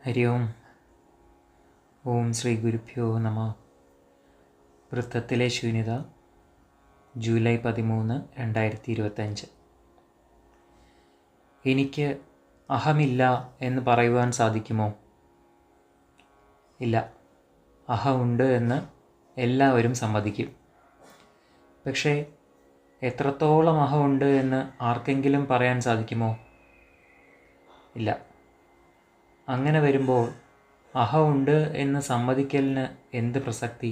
ഹരി ഓം. ഓം ശ്രീ ഗുരുഭ്യോ നമ. വൃത്തത്തിലെ ശൂന്യത, ജൂലൈ 13, 2025. എനിക്ക് അഹമില്ല എന്ന് പറയുവാൻ സാധിക്കുമോ? ഇല്ല, അഹമുണ്ട് എന്ന് എല്ലാവരും സമ്മതിക്കും. പക്ഷേ എത്രത്തോളം അഹമുണ്ട് എന്ന് ആർക്കെങ്കിലും പറയാൻ സാധിക്കുമോ? ഇല്ല. അങ്ങനെ വരുമ്പോൾ അഹമുണ്ട് എന്ന് സമ്മതിക്കലിന് എന്ത് പ്രസക്തി?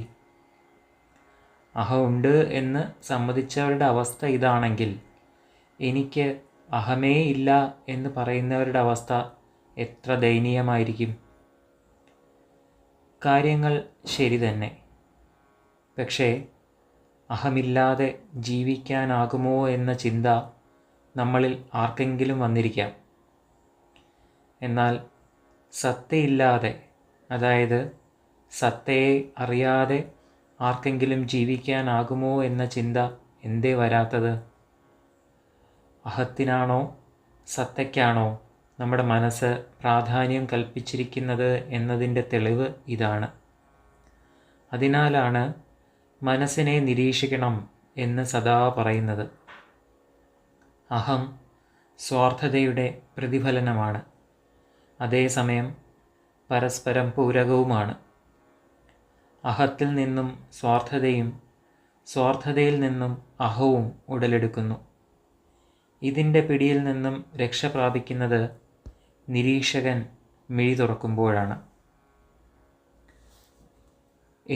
അഹമുണ്ട് എന്ന് സമ്മതിച്ചവരുടെ അവസ്ഥ ഇതാണെങ്കിൽ, എനിക്ക് അഹമേ ഇല്ല എന്ന് പറയുന്നവരുടെ അവസ്ഥ എത്ര ദയനീയമായിരിക്കും. കാര്യങ്ങൾ ശരി തന്നെ. പക്ഷേ അഹമില്ലാതെ ജീവിക്കാനാകുമോ എന്ന ചിന്ത നമ്മളിൽ ആർക്കെങ്കിലും വന്നിരിക്കാം. എന്നാൽ സത്തയില്ലാതെ, അതായത് സത്തയെ അറിയാതെ ആർക്കെങ്കിലും ജീവിക്കാനാകുമോ എന്ന ചിന്ത എന്തേ വരാത്തത്? അഹത്തിനാണോ സത്തയ്ക്കാണോ നമ്മുടെ മനസ്സ് പ്രാധാന്യം കൽപ്പിച്ചിരിക്കുന്നത് എന്നതിൻ്റെ തെളിവ് ഇതാണ്. അതിനാലാണ് മനസ്സിനെ നിരീക്ഷിക്കണം എന്ന് സദാ പറയുന്നത്. അഹം സ്വാർത്ഥതയുടെ പ്രതിഫലനമാണ്, അതേസമയം പരസ്പരം പൂരകവുമാണ്. അഹത്തിൽ നിന്നും സ്വാർത്ഥതയും സ്വാർത്ഥതയിൽ നിന്നും അഹവും ഉടലെടുക്കുന്നു. ഇതിൻ്റെ പിടിയിൽ നിന്നും രക്ഷ പ്രാപിക്കുന്നത് നിരീക്ഷകൻ മിഴി തുറക്കുമ്പോഴാണ്.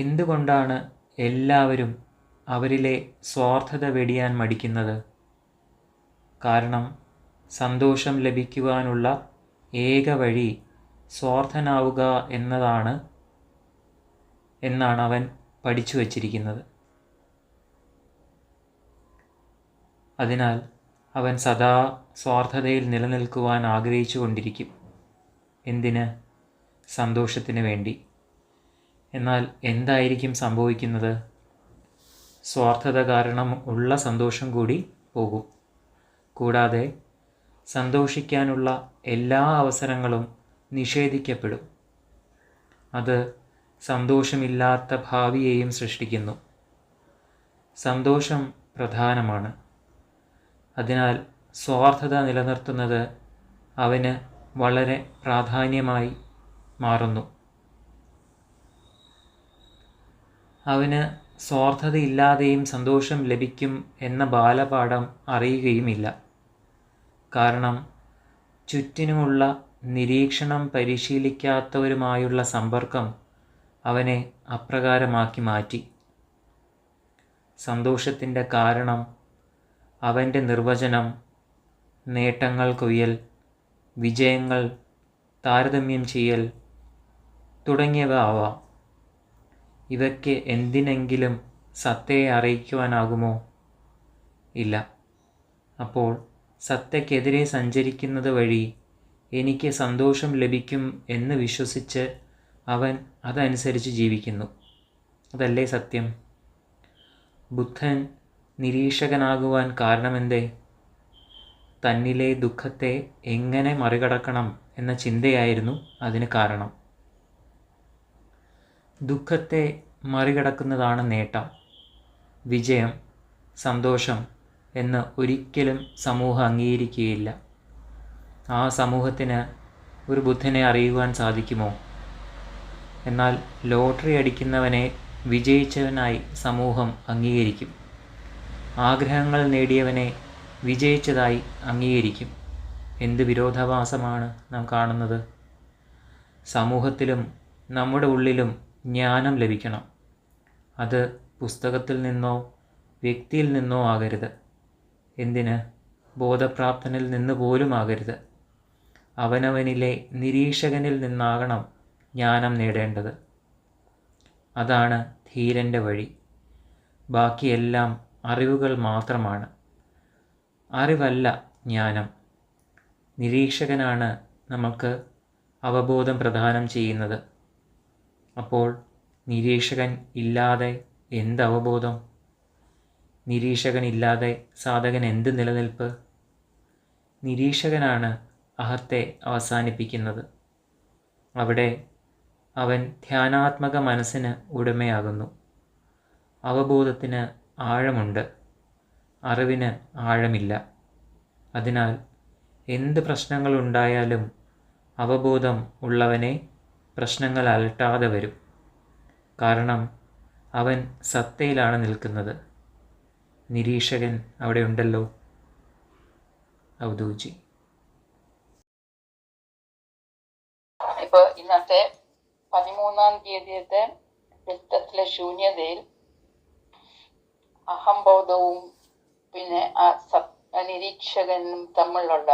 എന്തുകൊണ്ടാണ് എല്ലാവരും അവരിലെ സ്വാർത്ഥത വെടിയാൻ മടിക്കുന്നത്? കാരണം സന്തോഷം ലഭിക്കുവാനുള്ള ഏക വഴി സ്വാർത്ഥനാവുക എന്നാണ് അവൻ പഠിച്ചു വച്ചിരിക്കുന്നത്. അതിനാൽ അവൻ സദാ സ്വാർത്ഥതയിൽ നിലനിൽക്കുവാൻ ആഗ്രഹിച്ചു കൊണ്ടിരിക്കും. എന്തിന്? സന്തോഷത്തിന് വേണ്ടി. എന്നാൽ എന്തായിരിക്കും സംഭവിക്കുന്നത്? സ്വാർത്ഥത കാരണം ഉള്ള സന്തോഷം കൂടി പോകും. കൂടാതെ സന്തോഷിക്കാനുള്ള എല്ലാ അവസരങ്ങളും നിഷേധിക്കപ്പെടും. അത് സന്തോഷമില്ലാത്ത ഭാവിയെയും സൃഷ്ടിക്കുന്നു. സന്തോഷം പ്രധാനമാണ്. അതിനാൽ സ്വാർത്ഥത നിലനിർത്തുന്നത് അവന് വളരെ പ്രാധാന്യമായി മാറുന്നു. അവന് സ്വാർത്ഥതയില്ലാതെയും സന്തോഷം ലഭിക്കും എന്ന ബാലപാഠം അറിയുകയുമില്ല. കാരണം ചുറ്റിനുമുള്ള നിരീക്ഷണം പരിശീലിക്കാത്തവരുമായുള്ള സമ്പർക്കം അവനെ അപ്രകാരമാക്കി മാറ്റി. സന്തോഷത്തിൻ്റെ കാരണം, അവൻ്റെ നിർവചനം, നേട്ടങ്ങൾ കൊയ്യൽ, വിജയങ്ങൾ താരതമ്യം ചെയ്യൽ തുടങ്ങിയവ ആവാം. ഇവയ്ക്ക് എന്തിനെങ്കിലും സത്തയെ അറിയിക്കുവാനാകുമോ? ഇല്ല. അപ്പോൾ സത്തയ്ക്കെതിരെ സഞ്ചരിക്കുന്നത് വഴി എനിക്ക് സന്തോഷം ലഭിക്കും എന്ന് വിശ്വസിച്ച് അവൻ അതനുസരിച്ച് ജീവിക്കുന്നു. അതല്ലേ സത്യം? ബുദ്ധൻ നിരീക്ഷകനാകുവാൻ കാരണമെന്തേ? തന്നിലെ ദുഃഖത്തെ എങ്ങനെ മറികടക്കണം എന്ന ചിന്തയായിരുന്നു അതിന് കാരണം. ദുഃഖത്തെ മറികടക്കുന്നതാണ് നേട്ടം, വിജയം, സന്തോഷം എന്ന് ഒരിക്കലും സമൂഹം അംഗീകരിക്കുകയില്ല. ആ സമൂഹത്തിന് ഒരു ബുദ്ധനെ അറിയുവാൻ സാധിക്കുമോ? എന്നാൽ ലോട്ടറി അടിക്കുന്നവനെ വിജയിച്ചവനായി സമൂഹം അംഗീകരിക്കും. ആഗ്രഹങ്ങൾ നേടിയവനെ വിജയിച്ചതായി അംഗീകരിക്കും. എന്ത് വിരോധാഭാസമാണ് നാം കാണുന്നത്? സമൂഹത്തിലും നമ്മുടെ ഉള്ളിലും ജ്ഞാനം ലഭിക്കണം. അത് പുസ്തകത്തിൽ നിന്നോ വ്യക്തിയിൽ നിന്നോ ആകരുത്. എന്തിന്? ബോധപ്രാപ്തനിൽ നിന്ന് പോലും ആകരുത്. അവനവനിലെ നിരീക്ഷകനിൽ നിന്നാകണം ജ്ഞാനം നേടേണ്ടത്. അതാണ് ധീരൻ്റെ വഴി. ബാക്കിയെല്ലാം അറിവുകൾ മാത്രമാണ്. അറിവല്ല ജ്ഞാനം. നിരീക്ഷകനാണ് നമുക്ക് അവബോധം പ്രദാനം ചെയ്യുന്നത്. അപ്പോൾ നിരീക്ഷകൻ ഇല്ലാതെ എന്ത് അവബോധം? നിരീക്ഷകനില്ലാതെ സാധകൻ എന്ത് നിലനിൽപ്പ്? നിരീക്ഷകനാണ് അഹത്തെ അവസാനിപ്പിക്കുന്നത്. അവിടെ അവൻ ധ്യാനാത്മക മനസ്സിന് ഉടമയാകുന്നു. അവബോധത്തിന് ആഴമുണ്ട്, അറിവിന് ആഴമില്ല. അതിനാൽ എന്ത് പ്രശ്നങ്ങളുണ്ടായാലും അവബോധം ഉള്ളവനെ പ്രശ്നങ്ങൾ അലട്ടാതെ വരും. കാരണം അവൻ സത്തയിലാണ് നിൽക്കുന്നത്. നിരീക്ഷകൻ അവിടെ ഉണ്ടല്ലോ. അവധൂജി. ഇപ്പൊ ഇന്നത്തെ 13-ാം തീയതിയത്തെ വൃത്തത്തിലെ ശൂന്യതയിൽ അഹംബോധവും പിന്നെ ആ നിരീക്ഷകനും തമ്മിലുള്ള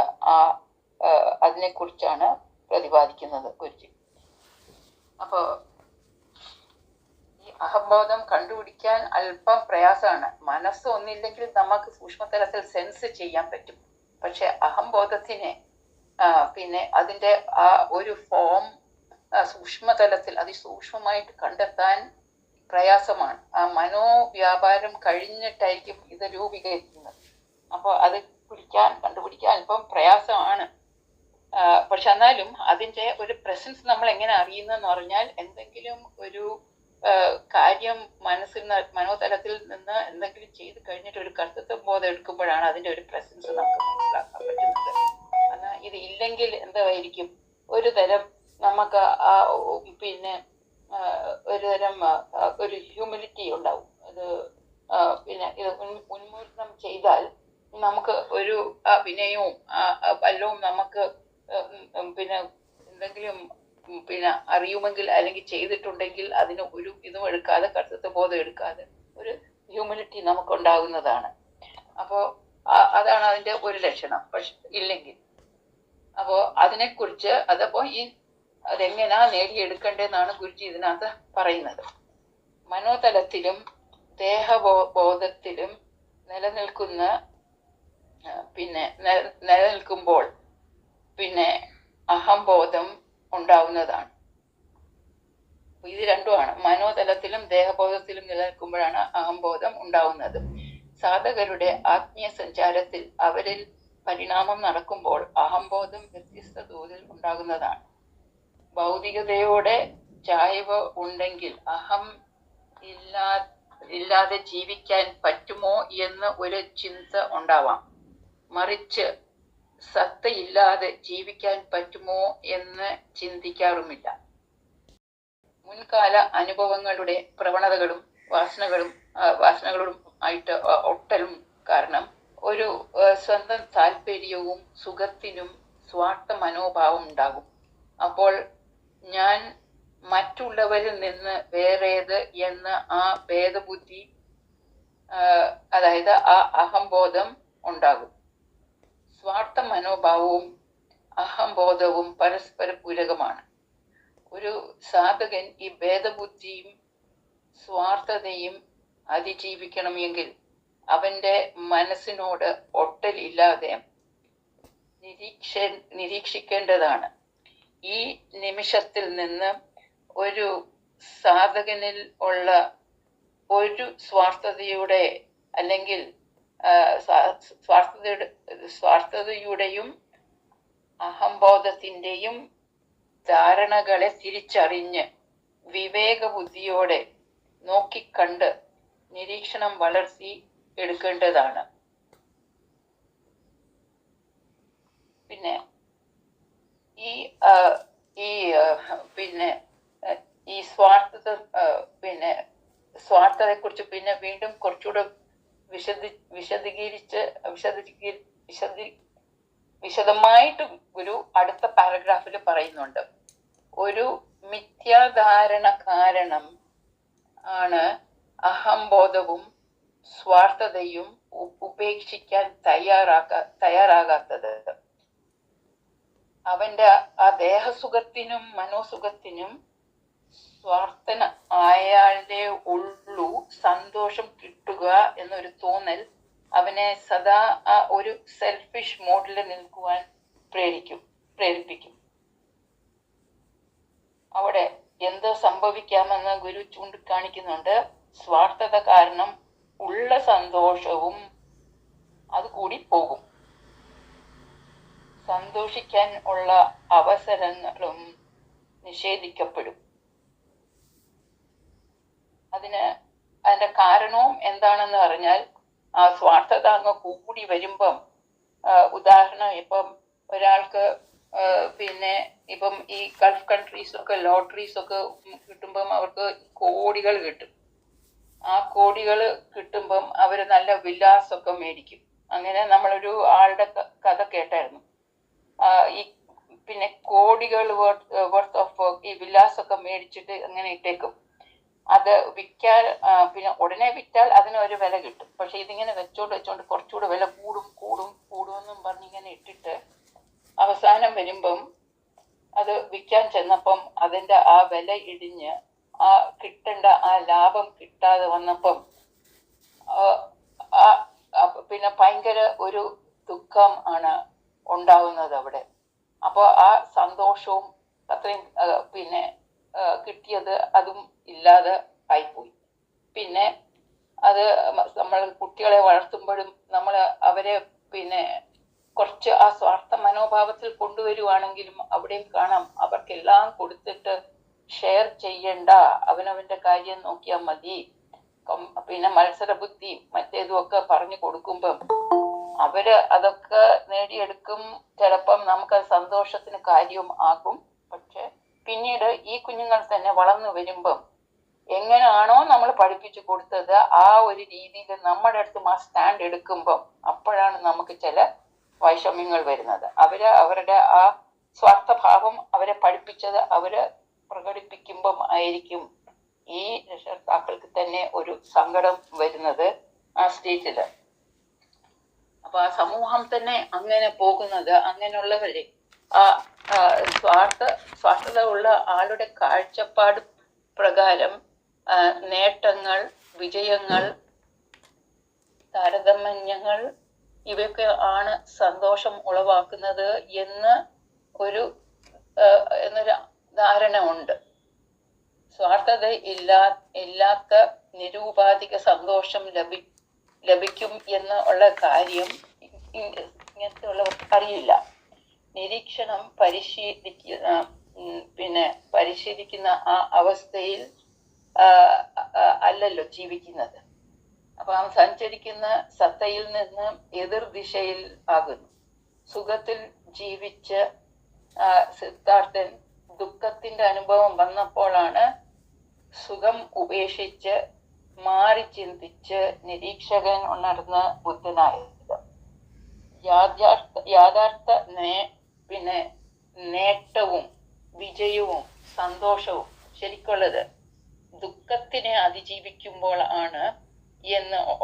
അതിനെ കുറിച്ചാണ് പ്രതിപാദിക്കുന്നത് ഗുരുജി. അപ്പോ ഈ അഹംബോധം കണ്ടുപിടിക്കാൻ അല്പം പ്രയാസമാണ്. മനസ്സ് ഒന്നില്ലെങ്കിൽ നമുക്ക് സൂക്ഷ്മതലത്തിൽ സെൻസ് ചെയ്യാൻ പറ്റും. പക്ഷെ അഹംബോധത്തിനെ പിന്നെ അതിൻ്റെ ആ ഒരു ഫോം സൂക്ഷ്മതലത്തിൽ അതിസൂക്ഷ്മമായിട്ട് കണ്ടെത്താൻ പ്രയാസമാണ്. ആ മനോവ്യാപാരം കഴിഞ്ഞിട്ടായിരിക്കും ഇത് രൂപീകരിക്കുന്നത്. അപ്പോൾ അത് കണ്ടുപിടിക്കാൻ അല്പം പ്രയാസമാണ്. പക്ഷെ എന്നാലും അതിൻ്റെ ഒരു പ്രസൻസ് നമ്മൾ എങ്ങനെ അറിയുന്നതെന്ന് പറഞ്ഞാൽ, എന്തെങ്കിലും ഒരു കാര്യം മനോതലത്തിൽ നിന്ന് എന്തെങ്കിലും ചെയ്ത് കഴിഞ്ഞിട്ട് ഒരു കർത്തൃത്വ ബോധം എടുക്കുമ്പോഴാണ് അതിൻ്റെ ഒരു പ്രസൻസ് നമുക്ക് മനസ്സിലാക്കാൻ പറ്റുന്നത്. എന്നാൽ ഇത് ഇല്ലെങ്കിൽ എന്തായിരിക്കും? ഒരു തരം നമുക്ക് പിന്നെ ഒരു തരം ഒരു ഹ്യൂമിലിറ്റി ഉണ്ടാവും. അത് പിന്നെ ഇത് ഉന്മൂലനം ചെയ്താൽ നമുക്ക് ഒരു വിനയവും വല്ലവും നമുക്ക് പിന്നെ എന്തെങ്കിലും പിന്നെ അറിയുമെങ്കിൽ അല്ലെങ്കിൽ ചെയ്തിട്ടുണ്ടെങ്കിൽ അതിന് ഒരു ഇതും എടുക്കാതെ, കർത്തൃത്വ ബോധം എടുക്കാതെ ഒരു ഹ്യൂമിലിറ്റി നമുക്കുണ്ടാകുന്നതാണ്. അപ്പോൾ അതാണ് അതിൻ്റെ ഒരു ലക്ഷണം. പക്ഷെ ഇല്ലെങ്കിൽ അപ്പോൾ അതിനെക്കുറിച്ച് അതപ്പോൾ അതെങ്ങനെയാ നേടിയെടുക്കേണ്ടതെന്നാണ് ഗുരുജി ഇതിനകത്ത് പറയുന്നത്. മനോതലത്തിലും ദേഹബോധത്തിലും നിലനിൽക്കുമ്പോൾ പിന്നെ അഹംബോധം ഉണ്ടാവുന്നതാണ്. ഇത് രണ്ടുമാണ്. മനോതലത്തിലും ദേഹബോധത്തിലും നിലനിൽക്കുമ്പോഴാണ് അഹംബോധം ഉണ്ടാവുന്നത്. സാധകരുടെ ആത്മീയ സഞ്ചാരത്തിൽ അവരിൽ പരിണാമം നടക്കുമ്പോൾ അഹംബോധം വ്യത്യസ്ത തോതിൽ ഉണ്ടാകുന്നതാണ്. ഭൗതികതയോടെ ചായ്വ് ഉണ്ടെങ്കിൽ അഹം ഇല്ലാതെ ജീവിക്കാൻ പറ്റുമോ എന്ന് ഒരു ചിന്ത ഉണ്ടാവാം. മറിച്ച് സത്തയില്ലാതെ ജീവിക്കാൻ പറ്റുമോ എന്ന് ചിന്തിക്കാറുമില്ല. മുൻകാല അനുഭവങ്ങളുടെ പ്രവണതകളും വാസനകളും ആയിട്ട് ഒട്ടലും കാരണം ഒരു സ്വന്തം താല്പര്യവും സുഖത്തിനും സ്വാർത്ഥ മനോഭാവം ഉണ്ടാകും. അപ്പോൾ ഞാൻ മറ്റുള്ളവരിൽ നിന്ന് വേറേത് എന്ന ആ ഭേദബുദ്ധി, അതായത് ആ അഹംബോധം ഉണ്ടാകും. സ്വാർത്ഥ മനോഭാവവും അഹംബോധവും പരസ്പര പൂരകമാണ്. ഒരു സാധകൻ ഈ ഭേദബുദ്ധിയും സ്വാർത്ഥതയും അതിജീവിക്കണമെങ്കിൽ അവന്റെ മനസ്സിനോട് ഒട്ടലില്ലാതെ നിരീക്ഷിക്കേണ്ടതാണ്. ഈ നിമിഷത്തിൽ നിന്ന് ഒരു സാധകനിൽ ഉള്ള ഒരു സ്വാർത്ഥതയുടെ അല്ലെങ്കിൽ സ്വാർത്ഥതയുടെയും അഹംബോധത്തിൻ്റെയും ധാരണകളെ തിരിച്ചറിഞ്ഞ് വിവേകബുദ്ധിയോടെ നോക്കിക്കണ്ട് നിരീക്ഷണം വളർത്തി എടുക്കേണ്ടതാണ്. പിന്നെ ഈ സ്വാർത്ഥതയെക്കുറിച്ച് പിന്നെ വീണ്ടും കുറച്ചുകൂടെ വിശദമായിട്ട് ഒരു അടുത്ത പാരഗ്രാഫിൽ പറയുന്നുണ്ട്. ഒരു മിഥ്യാധാരണ കാരണം ആണ് അഹംബോധവും സ്വാർത്ഥതയും ഉപേക്ഷിക്കാൻ തയ്യാറാകാത്തത്. അവന്റെ ആ ദേഹസുഖത്തിനും മനോസുഖത്തിനും സ്വാർത്ഥന അയാളുടെ ഉള്ളു സന്തോഷം കിട്ടുക എന്നൊരു തോന്നൽ അവനെ സദാ ആ ഒരു സെൽഫിഷ് മോഡിൽ നിൽക്കുവാൻ പ്രേരിപ്പിക്കും. അവിടെ എന്ത് സംഭവിക്കാമെന്ന് ഗുരു ചൂണ്ടിക്കാണിക്കുന്നുണ്ട്. സ്വാർത്ഥത കാരണം ഉള്ള സന്തോഷവും അത് കൂടി പോകും. സന്തോഷിക്കാൻ ഉള്ള അവസരങ്ങളും നിഷേധിക്കപ്പെടും. അതിന്റെ കാരണവും എന്താണെന്ന് പറഞ്ഞാൽ ആ സ്വാർത്ഥത അങ്ങ് കൂടി വരുമ്പം, ഉദാഹരണം ഇപ്പം ഒരാൾക്ക് പിന്നെ ഇപ്പം ഈ ഗൾഫ് കൺട്രീസൊക്കെ ലോട്ടറീസൊക്കെ കിട്ടുമ്പം അവർക്ക് കോടികൾ കിട്ടും. ആ കോടികൾ കിട്ടുമ്പം അവര് നല്ല വിലാസമൊക്കെ മേടിക്കും. അങ്ങനെ നമ്മളൊരു ആളുടെ കഥ കേട്ടായിരുന്നു. ഈ പിന്നെ കോടികൾ വർത്ത് ഓഫ് ഈ വിലാസമൊക്കെ മേടിച്ചിട്ട് അങ്ങനെ ഇട്ടേക്കും. അത് വിൽക്കാൻ പിന്നെ ഉടനെ വിറ്റാൽ അതിനൊരു വില കിട്ടും. പക്ഷെ ഇതിങ്ങനെ വെച്ചോണ്ട് കുറച്ചുകൂടെ വില കൂടുമെന്നും പറഞ്ഞിങ്ങനെ ഇട്ടിട്ട് അവസാനം വരുമ്പം അത് വിൽക്കാൻ ചെന്നപ്പം അതിന്റെ ആ വില ഇടിഞ്ഞ് ആ കിട്ടേണ്ട ആ ലാഭം കിട്ടാതെ വന്നപ്പം പിന്നെ ഭയങ്കര ഒരു ദുഃഖം ആണ് ഉണ്ടാവുന്നത് അവിടെ. അപ്പോൾ ആ സന്തോഷവും അത്രയും പിന്നെ കിട്ടിയത് അതും ഇല്ലാതെ ആയിപ്പോയി. പിന്നെ അത് നമ്മൾ കുട്ടികളെ വളർത്തുമ്പോഴും നമ്മൾ അവരെ പിന്നെ കുറച്ച് ആ സ്വാർത്ഥ മനോഭാവത്തിൽ കൊണ്ടുവരുവാണെങ്കിലും അവിടെയും കാണാം അവർക്കെല്ലാം കൊടുത്തിട്ട് ഷെയർ ചെയ്യണ്ട, അവനവന്റെ കാര്യം നോക്കിയാൽ മതി, പിന്നെ മത്സരബുദ്ധി മറ്റേതും ഒക്കെ പറഞ്ഞു കൊടുക്കുമ്പം അവര് അതൊക്കെ നേടിയെടുക്കും. ചിലപ്പം നമുക്കത് സന്തോഷത്തിന് കാര്യവും ആകും. പക്ഷെ പിന്നീട് ഈ കുഞ്ഞുങ്ങൾ തന്നെ വളർന്നു വരുമ്പം എങ്ങനെയാണോ നമ്മൾ പഠിപ്പിച്ചു കൊടുത്തത് ആ ഒരു രീതിയിൽ നമ്മുടെ അടുത്തും ആ സ്റ്റാൻഡ് എടുക്കുമ്പം അപ്പോഴാണ് നമുക്ക് ചില വൈഷമ്യങ്ങൾ വരുന്നത്. അവരുടെ ആ സ്വാർത്ഥഭാവം അവരെ പഠിപ്പിച്ചത് അവര് പ്രകടിപ്പിക്കുമ്പം ആയിരിക്കും ഈ രക്ഷകർത്താക്കൾക്ക് തന്നെ ഒരു സങ്കടം വരുന്നത് ആ സ്റ്റേജില്. അപ്പൊ ആ സമൂഹം തന്നെ അങ്ങനെ പോകുന്നത്, അങ്ങനെയുള്ളവരെ ആ സ്വാർത്ഥത ഉള്ള ആളുടെ കാഴ്ചപ്പാട് പ്രകാരം നേട്ടങ്ങൾ, വിജയങ്ങൾ, താരതമ്യങ്ങൾ ഇവയൊക്കെ ആണ് സന്തോഷം ഉളവാക്കുന്നത് എന്നൊരു ധാരണ ഉണ്ട്. സ്വാർത്ഥത ഇല്ലാത്ത നിരുപാധിക സന്തോഷം ലഭിക്കും എന്നുള്ള കാര്യം ഇങ്ങനത്തെ ഉള്ളവർക്ക് അറിയില്ല. നിരീക്ഷണം പരിശീലിക്കുന്ന ആ അവസ്ഥയിൽ അല്ലല്ലോ ജീവിക്കുന്നത്. അപ്പൊ ആ സഞ്ചരിക്കുന്ന സത്തയിൽ നിന്ന് എതിർദിശയിൽ ആകുന്നു. സുഖത്തിൽ ജീവിച്ച സിദ്ധാർത്ഥൻ ദുഃഖത്തിന്റെ അനുഭവം വന്നപ്പോഴാണ് സുഖം ഉപേക്ഷിച്ച് മാറി ചിന്തിച്ച് നിരീക്ഷകൻ ഉണർന്ന ബുദ്ധനായത്. യാഥാർത്ഥ നേട്ടവും വിജയവും സന്തോഷവും ശരിക്കുള്ളത് ദുഃഖത്തിനെ അതിജീവിക്കുമ്പോൾ ആണ്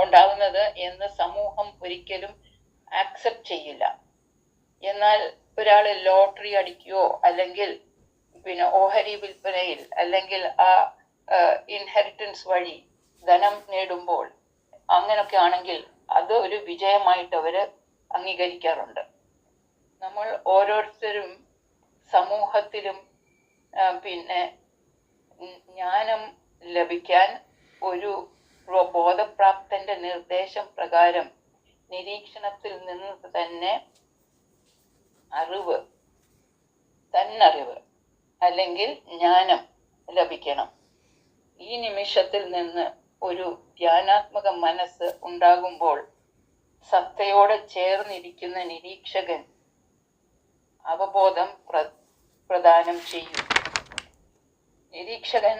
ഉണ്ടാവുന്നത് എന്ന് സമൂഹം ഒരിക്കലും ആക്സെപ്റ്റ് ചെയ്യില്ല. എന്നാൽ ഒരാള് ലോട്ടറി അടിക്കുകയോ അല്ലെങ്കിൽ പിന്നെ ഓഹരി വിൽപ്പനയിൽ അല്ലെങ്കിൽ ആ ഇൻഹെറിറ്റൻസ് വഴി ധനം നേടുമ്പോൾ അങ്ങനൊക്കെ ആണെങ്കിൽ അത് ഒരു വിജയമായിട്ട് അവര് അംഗീകരിക്കാറുണ്ട്. നമ്മൾ ഓരോരുത്തരും സമൂഹത്തിലും പിന്നെ ജ്ഞാനം ലഭിക്കാൻ ഒരു ബോധപ്രാപ്തന്റെ നിർദ്ദേശം പ്രകാരം നിരീക്ഷണത്തിൽ നിന്ന് തന്നെ തന്നറിവ് അല്ലെങ്കിൽ ജ്ഞാനം ലഭിക്കണം. ഈ നിമിഷത്തിൽ നിന്ന് ഒരു ധ്യാനാത്മക മനസ്സ് ഉണ്ടാകുമ്പോൾ സത്തയോടെ ചേർന്നിരിക്കുന്ന നിരീക്ഷകൻ അവബോധം പ്രദാനം ചെയ്യും. നിരീക്ഷകൻ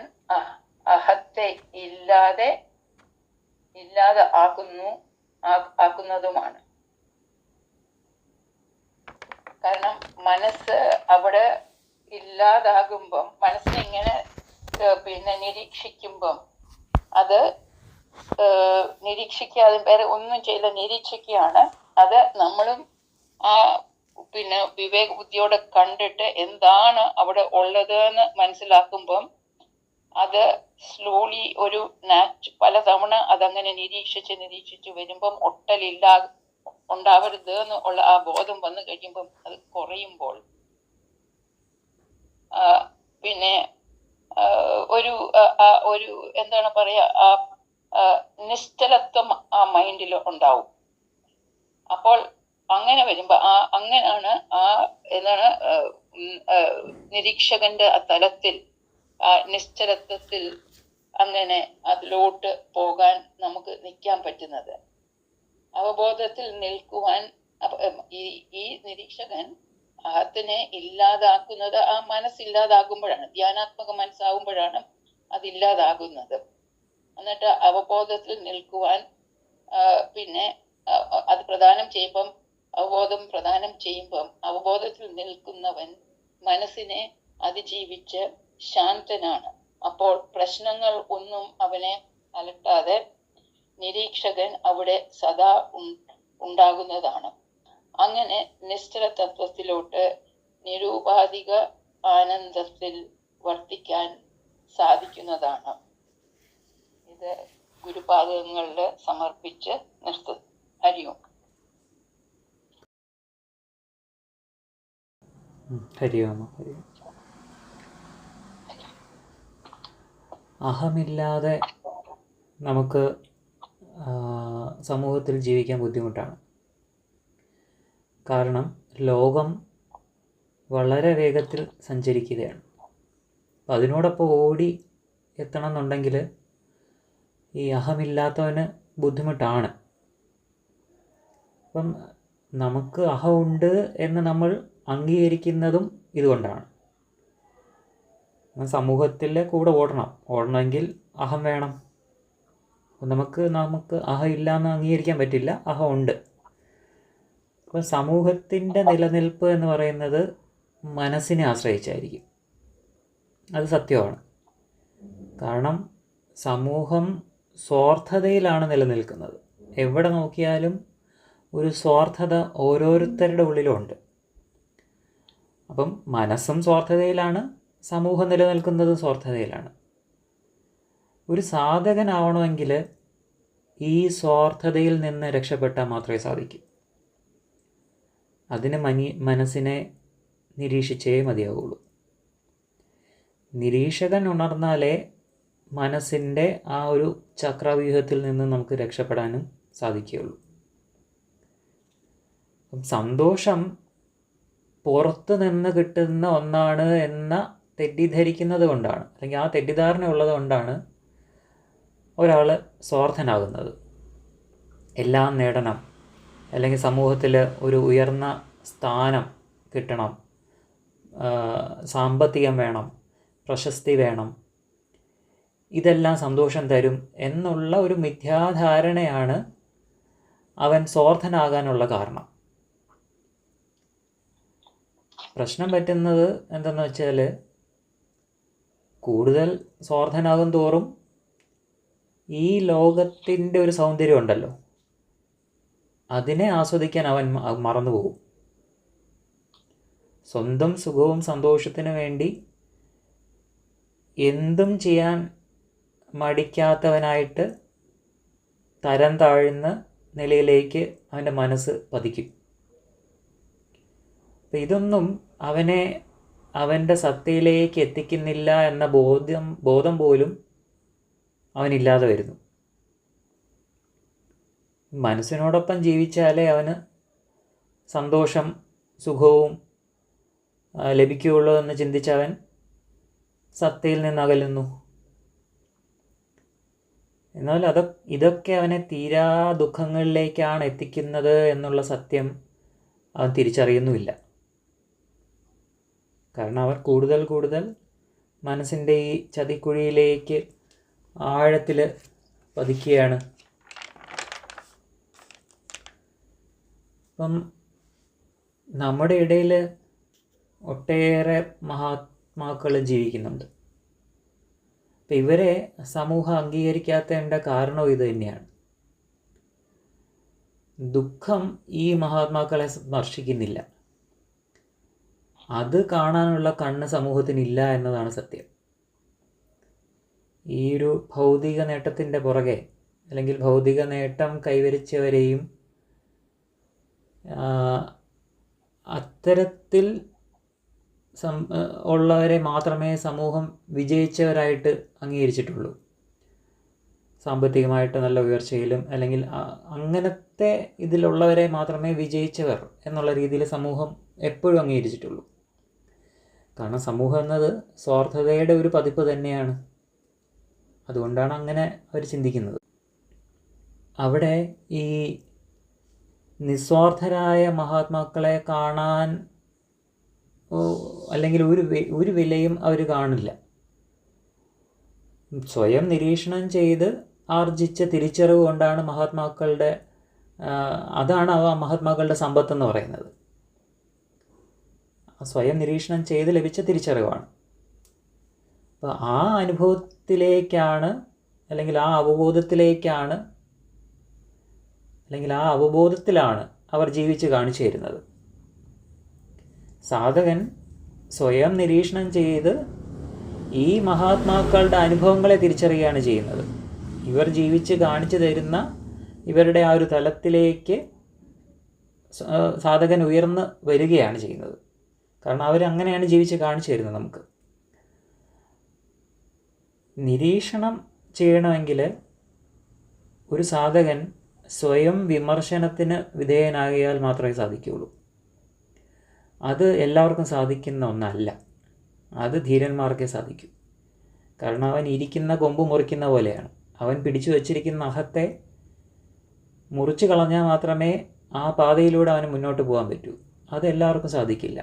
അഹത്തെ ഇല്ലാതെ ആക്കുന്നതുമാണ്. കാരണം മനസ്സ് അവിടെ ഇല്ലാതാകുമ്പം മനസ്സിനെ ഇങ്ങനെ പിന്നെ നിരീക്ഷിക്കുമ്പം അത് നിരീക്ഷിക്കാതെ വേറെ ഒന്നും ചെയ്ത് നിരീക്ഷിക്കുകയാണ്. അത് നമ്മളും ആ പിന്നെ വിവേക ബുദ്ധിയോടെ കണ്ടിട്ട് എന്താണ് അവിടെ ഉള്ളത് എന്ന് മനസ്സിലാക്കുമ്പം അത് സ്ലോലി ഒരു പലതവണ അതങ്ങനെ നിരീക്ഷിച്ച് വരുമ്പം ഉണ്ടാവരുത് എന്നുള്ള ആ ബോധം വന്നു കഴിയുമ്പം അത് കുറയുമ്പോൾ പിന്നെ ഒരു എന്താണ് പറയാ നിശ്ചലത്വം ആ മൈൻഡിൽ ഉണ്ടാവും. അപ്പോൾ അങ്ങനെ വരുമ്പോ അങ്ങനെയാണ് എന്താണ് നിരീക്ഷകന്റെ ആ തലത്തിൽ, ആ നിശ്ചലത്വത്തിൽ അങ്ങനെ അതിലോട്ട് പോകാൻ നമുക്ക് നിൽക്കാൻ പറ്റുന്നത്. അവബോധത്തിൽ നിൽക്കുവാൻ ഈ നിരീക്ഷകൻ അഹത്തിനെ ഇല്ലാതാക്കുന്നത് ആ മനസ്സില്ലാതാകുമ്പോഴാണ്, ധ്യാനാത്മക മനസ്സാകുമ്പോഴാണ് അതില്ലാതാകുന്നത്. എന്നിട്ട് അവബോധത്തിൽ നിൽക്കുവാൻ പിന്നെ അത് പ്രദാനം ചെയ്യുമ്പം, അവബോധത്തിൽ നിൽക്കുന്നവൻ മനസ്സിനെ അതിജീവിച്ച് ശാന്തനാണ്. അപ്പോൾ പ്രശ്നങ്ങൾ ഒന്നും അവനെ അലട്ടാതെ നിരീക്ഷകൻ അവിടെ സദാ ഉണ്ടാകുന്നതാണ്. അങ്ങനെ നിശ്ചല തത്വത്തിലോട്ട് നിരൂപാധിക ആനന്ദത്തിൽ വർത്തിക്കാൻ സാധിക്കുന്നതാണ്. ഇത് ഗുരുപാദങ്ങളിൽ സമർപ്പിച്ച് നിർത്തുന്നു. ഹരിയോം. ഹരിയോം. ഹരിയോം. അഹമില്ലാതെ നമുക്ക് സമൂഹത്തിൽ ജീവിക്കാൻ ബുദ്ധിമുട്ടാണ്. കാരണം ലോകം വളരെ വേഗത്തിൽ സഞ്ചരിക്കുകയാണ്. അപ്പം അതിനോടൊപ്പം ഓടി എത്തണം എന്നുണ്ടെങ്കിൽ ഈ അഹമില്ലാത്തവന് ബുദ്ധിമുട്ടാണ്. അപ്പം നമുക്ക് അഹമുണ്ട് എന്ന് നമ്മൾ അംഗീകരിക്കുന്നതും ഇതുകൊണ്ടാണ്. സമൂഹത്തിലെ കൂടെ ഓടണമെങ്കിൽ അഹം വേണം. നമുക്ക് അഹം ഇല്ലയെന്ന് അംഗീകരിക്കാൻ പറ്റില്ല, അഹമുണ്ട്. അപ്പം സമൂഹത്തിൻ്റെ നിലനിൽപ്പ് എന്ന് പറയുന്നത് മനസ്സിനെ ആശ്രയിച്ചായിരിക്കും. അത് സത്യമാണ്. കാരണം സമൂഹം സ്വാർത്ഥതയിലാണ് നിലനിൽക്കുന്നത്. എവിടെ നോക്കിയാലും ഒരു സ്വാർത്ഥത ഓരോരുത്തരുടെ ഉള്ളിലും ഉണ്ട്. അപ്പം മനസ്സും സ്വാർത്ഥതയിലാണ്, സമൂഹം നിലനിൽക്കുന്നതും സ്വാർത്ഥതയിലാണ്. ഒരു സാധകനാവണമെങ്കിൽ ഈ സ്വാർത്ഥതയിൽ നിന്ന് രക്ഷപ്പെട്ടാൽ മാത്രമേ സാധിക്കൂ. അതിന് മനസ്സിനെ നിരീക്ഷിച്ചേ മതിയാവുള്ളൂ. നിരീക്ഷകൻ ഉണർന്നാലേ മനസ്സിൻ്റെ ആ ഒരു ചക്രവ്യൂഹത്തിൽ നിന്ന് നമുക്ക് രക്ഷപ്പെടാനും സാധിക്കുകയുള്ളൂ. സന്തോഷം പുറത്ത് നിന്ന് കിട്ടുന്ന ഒന്നാണ് എന്ന തെറ്റിദ്ധരിക്കുന്നത് കൊണ്ടാണ്, അല്ലെങ്കിൽ ആ തെറ്റിദ്ധാരണ ഉള്ളത് കൊണ്ടാണ് ഒരാൾ സ്വാർത്ഥനാകുന്നത്. എല്ലാം നേടണം, അല്ലെങ്കിൽ സമൂഹത്തിൽ ഒരു ഉയർന്ന സ്ഥാനം കിട്ടണം, സാമ്പത്തികം വേണം, പ്രശസ്തി വേണം, ഇതെല്ലാം സന്തോഷം തരും എന്നുള്ള ഒരു മിഥ്യാധാരണയാണ് അവൻ സ്വാർത്ഥനാകാനുള്ള കാരണം. പ്രശ്നം പറ്റുന്നത് എന്തെന്ന് വെച്ചാൽ, കൂടുതൽ സ്വാർത്ഥനാകും തോറും ഈ ലോകത്തിൻ്റെ ഒരു സൗന്ദര്യം ഉണ്ടല്ലോ, അതിനെ ആസ്വദിക്കാൻ അവൻ മറന്നുപോകും. സ്വന്തം സുഖവും സന്തോഷത്തിനു വേണ്ടി എന്തും ചെയ്യാൻ മടിക്കാത്തവനായിട്ട് തരം താഴ്ന്ന നിലയിലേക്ക് അവൻ്റെ മനസ്സ് പതിക്കും. അപ്പം ഇതൊന്നും അവനെ അവൻ്റെ സത്തയിലേക്ക് എത്തിക്കുന്നില്ല എന്ന ബോധം പോലും അവനില്ലാതെ വരുന്നു. മനസ്സിനോടൊപ്പം ജീവിച്ചാലേ അവന് സന്തോഷം സുഖവും ലഭിക്കുകയുള്ളൂ എന്ന് ചിന്തിച്ചവൻ സത്തയിൽ നിന്ന് അകലുന്നു. എന്നാൽ ഇതൊക്കെ അവനെ തീരാ ദുഃഖങ്ങളിലേക്കാണ് എത്തിക്കുന്നത് എന്നുള്ള സത്യം അവൻ തിരിച്ചറിയുന്നുമില്ല. കാരണം അവർ കൂടുതൽ മനസ്സിൻ്റെ ഈ ചതിക്കുഴിയിലേക്ക് ആഴത്തിൽ പതിക്കുകയാണ്. അപ്പം നമ്മുടെ ഇടയിൽ ഒട്ടേറെ മഹാത്മാക്കൾ ജീവിക്കുന്നുണ്ട്. അപ്പം ഇവരെ സമൂഹം അംഗീകരിക്കാത്തതിൻ്റെ കാരണവും ഇത് തന്നെയാണ്. ദുഃഖം ഈ മഹാത്മാക്കളെ സ്പർശിക്കുന്നില്ല. അത് കാണാനുള്ള കണ്ണ് സമൂഹത്തിനില്ല എന്നതാണ് സത്യം. ഈ ഒരു ഭൗതിക നേട്ടത്തിൻ്റെ പുറകെ, അല്ലെങ്കിൽ ഭൗതിക നേട്ടം കൈവരിച്ചവരെയും അത്തരത്തിൽ ഉള്ളവരെ മാത്രമേ സമൂഹം വിജയിച്ചവരായിട്ട് അംഗീകരിച്ചിട്ടുള്ളൂ. സാമ്പത്തികമായിട്ട് നല്ല ഉയർച്ചയിലും, അല്ലെങ്കിൽ അങ്ങനത്തെ ഇതിലുള്ളവരെ മാത്രമേ വിജയിച്ചവർ എന്നുള്ള രീതിയിൽ സമൂഹം എപ്പോഴും അംഗീകരിച്ചിട്ടുള്ളൂ. കാരണം സമൂഹം എന്നത് സ്വാർത്ഥതയുടെ ഒരു പതിപ്പ് തന്നെയാണ്. അതുകൊണ്ടാണ് അങ്ങനെ അവർ ചിന്തിക്കുന്നത്. അവിടെ ഈ നിസ്വാർത്ഥരായ മഹാത്മാക്കളെ കാണാൻ അല്ലെങ്കിൽ ഒരു വിലയും അവർ കാണില്ല. സ്വയം നിരീക്ഷണം ചെയ്ത് ആർജിച്ച തിരിച്ചറിവ് കൊണ്ടാണ് മഹാത്മാക്കളുടെ അതാണ് ആ മഹാത്മാക്കളുടെ സമ്പത്തെന്ന് പറയുന്നത്. സ്വയം നിരീക്ഷണം ചെയ്ത് ലഭിച്ച തിരിച്ചറിവാണ്. അപ്പോൾ ആ അനുഭവത്തിലേക്കാണ് അല്ലെങ്കിൽ ആ അവബോധത്തിലേക്കാണ് അല്ലെങ്കിൽ ആ അവബോധത്തിലാണ് അവർ ജീവിച്ച് കാണിച്ചു തരുന്നത്. സാധകൻ സ്വയം നിരീക്ഷണം ചെയ്ത് ഈ മഹാത്മാക്കളുടെ അനുഭവങ്ങളെ തിരിച്ചറിയുകയാണ് ചെയ്യുന്നത്. ഇവർ ജീവിച്ച് കാണിച്ചു തരുന്ന ഇവരുടെ ആ ഒരു തലത്തിലേക്ക് സാധകൻ ഉയർന്ന് വരികയാണ് ചെയ്യുന്നത്. കാരണം അവരങ്ങനെയാണ് ജീവിച്ച് കാണിച്ചു തരുന്നത്. നമുക്ക് നിരീക്ഷണം ചെയ്യണമെങ്കിൽ ഒരു സാധകൻ സ്വയം വിമർശനത്തിന് വിധേയനാകിയാൽ മാത്രമേ സാധിക്കുകയുള്ളൂ. അത് എല്ലാവർക്കും സാധിക്കുന്ന ഒന്നല്ല. അത് ധീരന്മാർക്കേ സാധിക്കൂ. കാരണം അവൻ ഇരിക്കുന്ന കൊമ്പ് മുറിക്കുന്ന പോലെയാണ്. അവൻ പിടിച്ചു വച്ചിരിക്കുന്ന അഹത്തെ മുറിച്ച് കളഞ്ഞാൽ മാത്രമേ ആ പാതയിലൂടെ അവന് മുന്നോട്ട് പോകാൻ പറ്റൂ. അത് എല്ലാവർക്കും സാധിക്കില്ല.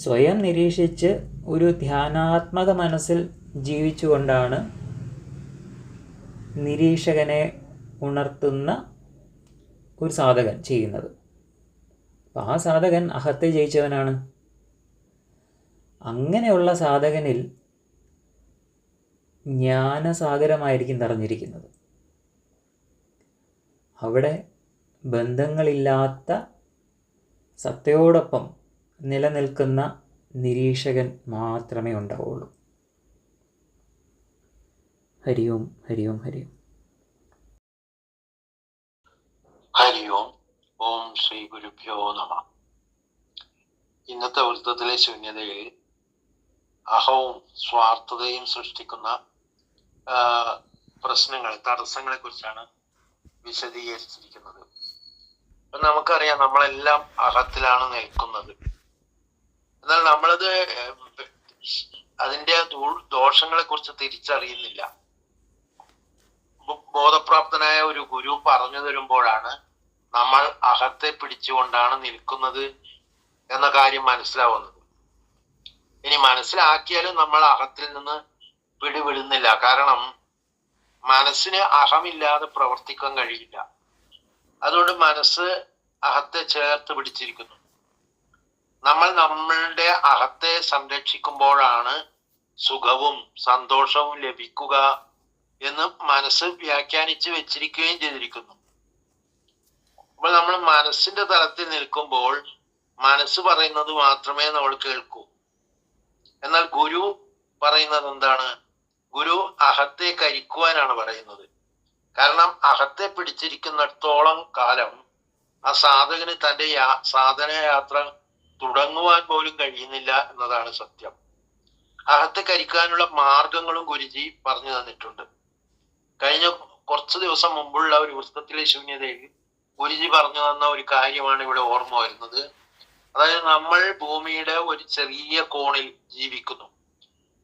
സ്വയം നിരീക്ഷിച്ച് ഒരു ധ്യാനാത്മക മനസ്സിൽ ജീവിച്ചുകൊണ്ടാണ് നിരീക്ഷകനെ ഉണർത്തുന്ന ഒരു സാധകൻ ചെയ്യുന്നത്. അപ്പം ആ സാധകൻ അഹത്തെ ജയിച്ചവനാണ്. അങ്ങനെയുള്ള സാധകനിൽ ജ്ഞാനസാഗരമായിരിക്കും നിറഞ്ഞിരിക്കുന്നത്. അവിടെ ബന്ധങ്ങളില്ലാത്ത സത്തയോടൊപ്പം നിലനിൽക്കുന്ന നിരീക്ഷകൻ മാത്രമേ ഉണ്ടാവുള്ളൂ. ഹരി ഓം, ഹരി ഓം, ഹരി ഓം. ഹരി ഓം. ഓം ശ്രീ ഗുരുഭ്യോ നമഃ. ഇന്നത്തെ വൃത്തത്തിലെ ശൂന്യതയിൽ അഹവും സ്വാർത്ഥതയും സൃഷ്ടിക്കുന്ന പ്രശ്നങ്ങൾ, തടസ്സങ്ങളെ കുറിച്ചാണ് വിശദീകരിച്ചിരിക്കുന്നത്. നമുക്കറിയാം, നമ്മളെല്ലാം അഹത്തിലാണ് നിൽക്കുന്നത്. എന്നാൽ നമ്മളത് അതിന്റെ ദോഷങ്ങളെ കുറിച്ച് തിരിച്ചറിയുന്നില്ല. ബോധപ്രാപ്തനായ ഒരു ഗുരു പറഞ്ഞു തരുമ്പോഴാണ് നമ്മൾ അഹത്തെ പിടിച്ചുകൊണ്ടാണ് നിൽക്കുന്നത് എന്ന കാര്യം മനസ്സിലാവുന്നത്. ഇനി മനസ്സിലാക്കിയാലും നമ്മൾ അഹത്തിൽ നിന്ന് പിടിവിടുന്നില്ല. കാരണം മനസ്സിന് അഹമില്ലാതെ പ്രവർത്തിക്കാൻ കഴിയില്ല. അതുകൊണ്ട് മനസ്സ് അഹത്തെ ചേർത്ത് പിടിച്ചിരിക്കുന്നു. നമ്മൾ നമ്മളുടെ അഹത്തെ സംരക്ഷിക്കുമ്പോഴാണ് സുഖവും സന്തോഷവും ലഭിക്കുക എന്ന് മനസ്സ് വ്യാഖ്യാനിച്ച് വെച്ചിരിക്കുകയും ചെയ്തിരിക്കുന്നു. അപ്പോൾ നമ്മൾ മനസ്സിന്റെ തലത്തിൽ നിൽക്കുമ്പോൾ മനസ്സ് പറയുന്നത് മാത്രമേ നമ്മൾ കേൾക്കൂ. എന്നാൽ ഗുരു പറയുന്നത് എന്താണ്? ഗുരു അഹത്തെ കരിക്കുവാനാണ് പറയുന്നത്. കാരണം അഹത്തെ പിടിച്ചിരിക്കുന്നിടത്തോളം കാലം ആ സാധകന് തന്റെ സാധനയാത്ര തുടങ്ങുവാൻ പോലും കഴിയുന്നില്ല എന്നതാണ് സത്യം. അഹത്തെ കരിക്കാനുള്ള മാർഗങ്ങളും ഗുരുജി പറഞ്ഞു തന്നിട്ടുണ്ട്. കഴിഞ്ഞ കുറച്ച് ദിവസം മുമ്പുള്ള ഒരു പുസ്തകത്തിലെ ശൂന്യതയിൽ ഗുരുജി പറഞ്ഞു തന്ന ഒരു കാര്യമാണ് ഇവിടെ ഓർമ്മ വരുന്നത്. അതായത്, നമ്മൾ ഭൂമിയുടെ ഒരു ചെറിയ കോണിൽ ജീവിക്കുന്നു.